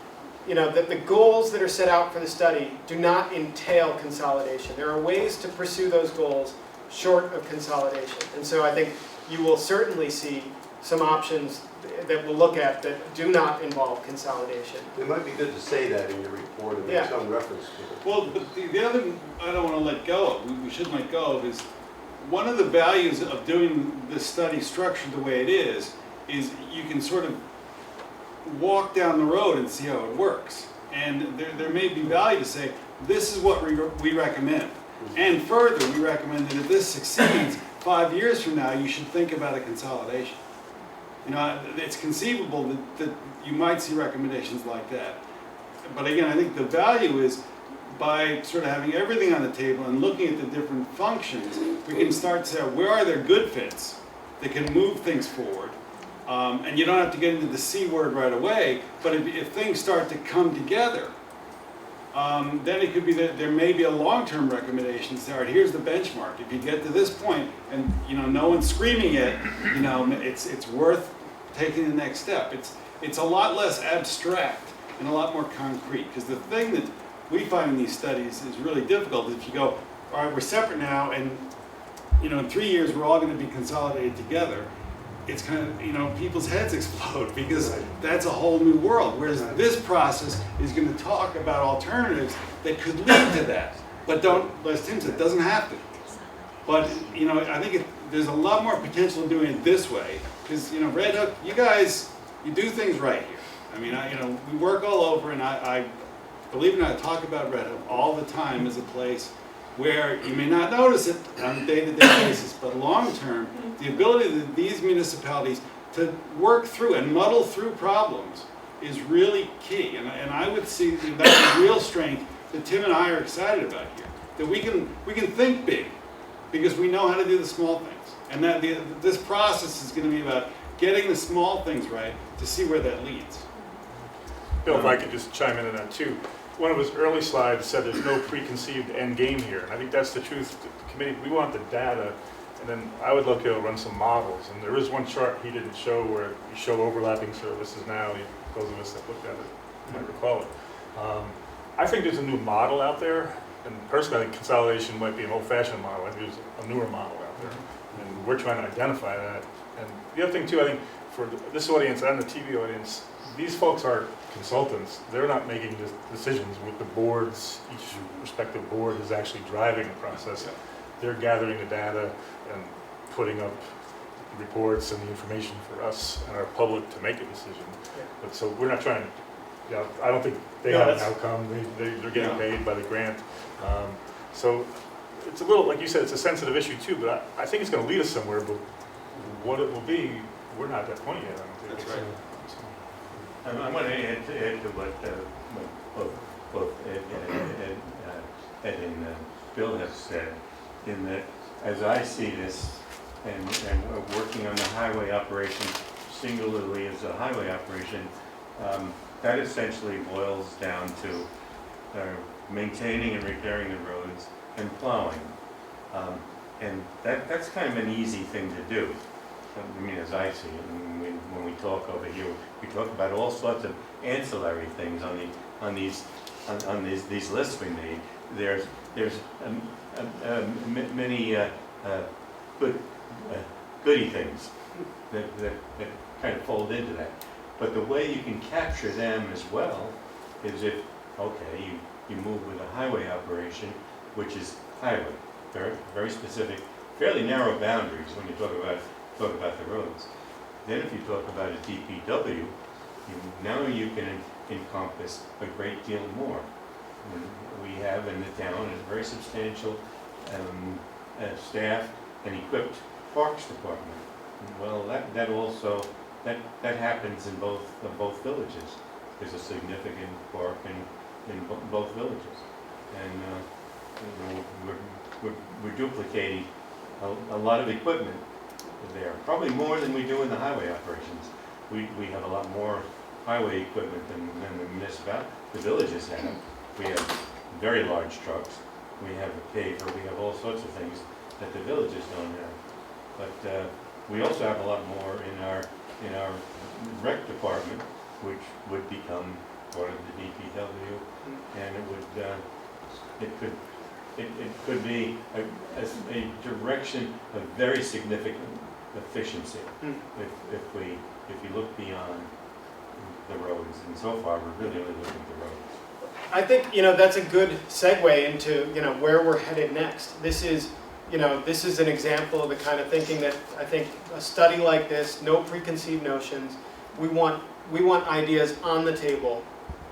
that the goals that are set out for the study do not entail consolidation. There are ways to pursue those goals short of consolidation. And so I think you will certainly see some options that we'll look at that do not involve consolidation. It might be good to say that in your report and make some reference to it. Well, but the other thing I don't want to let go of, we shouldn't let go of, is one of the values of doing this study structured the way it is you can sort of walk down the road and see how it works. And there may be value to say, this is what we recommend. And further, we recommend that if this succeeds, 5 years from now, you should think about a consolidation. It's conceivable that you might see recommendations like that. But again, I think the value is by sort of having everything on the table and looking at the different functions, we can start to say, where are there good fits that can move things forward? And you don't have to get into the C word right away, but if things start to come together, then it could be that there may be a long-term recommendation. Say, all right, here's the benchmark. If you get to this point and no one's screaming it, it's worth taking the next step. It's a lot less abstract and a lot more concrete. Because the thing that we find in these studies is really difficult. If you go, all right, we're separate now, and in 3 years we're all going to be consolidated together. It's kind of, people's heads explode because that's a whole new world. Whereas this process is going to talk about alternatives that could lead to that. But as Tim said, it doesn't have to. But, I think there's a lot more potential in doing it this way. Because, Red Hook, you guys, you do things right here. I mean, we work all over, and I believe it or not, I talk about Red Hook all the time as a place where you may not notice it on a day-to-day basis, but long-term, the ability of these municipalities to work through and muddle through problems is really key. And I would see that's a real strength that Tim and I are excited about here. That we can think big because we know how to do the small things. And that this process is going to be about getting the small things right to see where that leads. Bill, if I could just chime in on that too. One of his early slides said there's no preconceived end game here. And I think that's the truth. The committee, we want the data, and then I would love to run some models. And there is one chart he didn't show where you show overlapping services now. Those of us that looked at it might recall it. I think there's a new model out there. And personally, I think consolidation might be an old-fashioned model. I think there's a newer model out there. And we're trying to identify that. And the other thing too, I think for this audience and the TV audience, these folks are consultants. They're not making decisions with the boards. Each respective board is actually driving the process. They're gathering the data and putting up reports and the information for us and our public to make a decision. But so we're not trying to, I don't think they have an outcome. They're getting paid by the grant. So it's a little, like you said, it's a sensitive issue too, but I think it's going to lead us somewhere, but what it will be, we're not at that point yet, I don't think. That's right. I want to add to what both Ed and Bill have said, in that as I see this, and working on the highway operation singularly as a highway operation, that essentially boils down to maintaining and repairing the roads and plowing. And that's kind of an easy thing to do. I mean, as I see it, and when we talk over here, we talk about all sorts of ancillary things on these lists we made. There's many goody things that kind of fold into that. But the way you can capture them as well is if, okay, you move with a highway operation, which is highway, very, very specific, fairly narrow boundaries when you talk about the roads. Then if you talk about a DPW, now you can encompass a great deal more. We have in the town a very substantial staff and equipped parks department. Well, that also happens in both villages. There's a significant park in both villages, and we're duplicating a lot of equipment there, probably more than we do in the highway operations. We have a lot more highway equipment than the villages have. We have very large trucks. We have a paver. We have all sorts of things that the villages don't have. But we also have a lot more in our rec department, which would become part of the DPW, and it could be a direction of very significant efficiency if you look beyond the roads. And so far, we're really only looking at the roads. I think that's a good segue into where we're headed next. This is an example of the kind of thinking that I think a study like this, no preconceived notions. We want ideas on the table,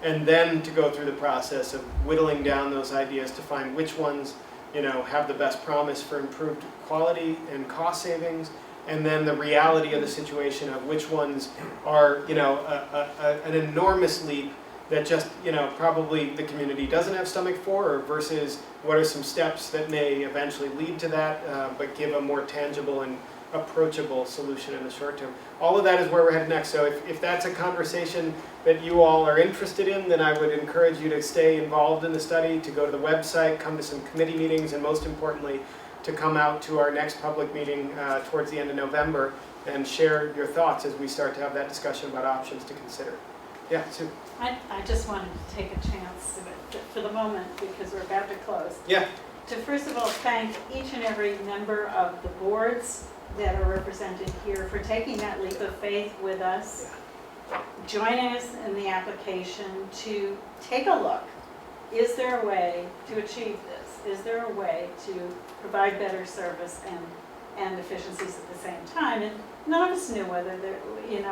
and then to go through the process of whittling down those ideas to find which ones have the best promise for improved quality and cost savings, and then the reality of the situation of which ones are an enormous leap that just probably the community doesn't have stomach for, or versus what are some steps that may eventually lead to that, but give a more tangible and approachable solution in the short term. All of that is where we're headed next. So if that's a conversation that you all are interested in, then I would encourage you to stay involved in the study, to go to the website, come to some committee meetings, and most importantly, to come out to our next public meeting towards the end of November and share your thoughts as we start to have that discussion about options to consider. Yeah, Sue. I just wanted to take a chance for the moment, because we're about to close. Yeah. To first of all thank each and every member of the boards that are represented here for taking that leap of faith with us, joining us in the application to take a look. Is there a way to achieve this? Is there a way to provide better service and efficiencies at the same time? And none of us knew whether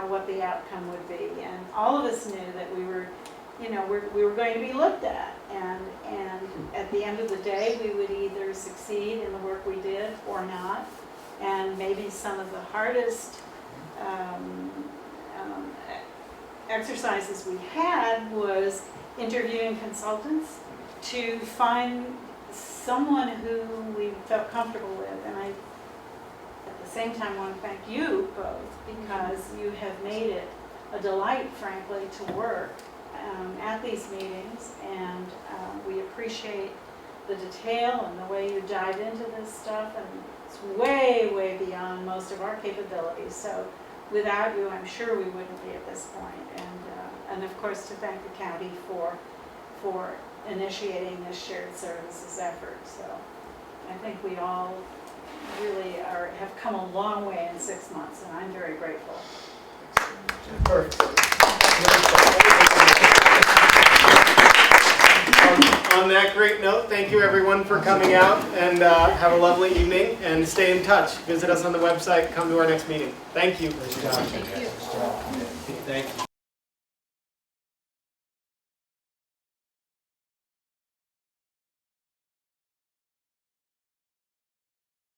what the outcome would be, and all of us knew that we were going to be looked at, and at the end of the day, we would either succeed in the work we did or not. And maybe some of the hardest exercises we had was interviewing consultants to find someone who we felt comfortable with. And at the the same time, want to thank you both because you have made it a delight, frankly, to work at these meetings, and we appreciate the detail and the way you dive into this stuff, and it's way, way beyond most of our capabilities. So without you, I'm sure we wouldn't be at this point. And of course, to thank the county for initiating this shared services effort. So I think we all really have come a long way in 6 months, and I'm very grateful. Perfect. On that great note, thank you everyone for coming out, and have a lovely evening, and stay in touch. Visit us on the website, come to our next meeting. Thank you. Thank you. Thank you.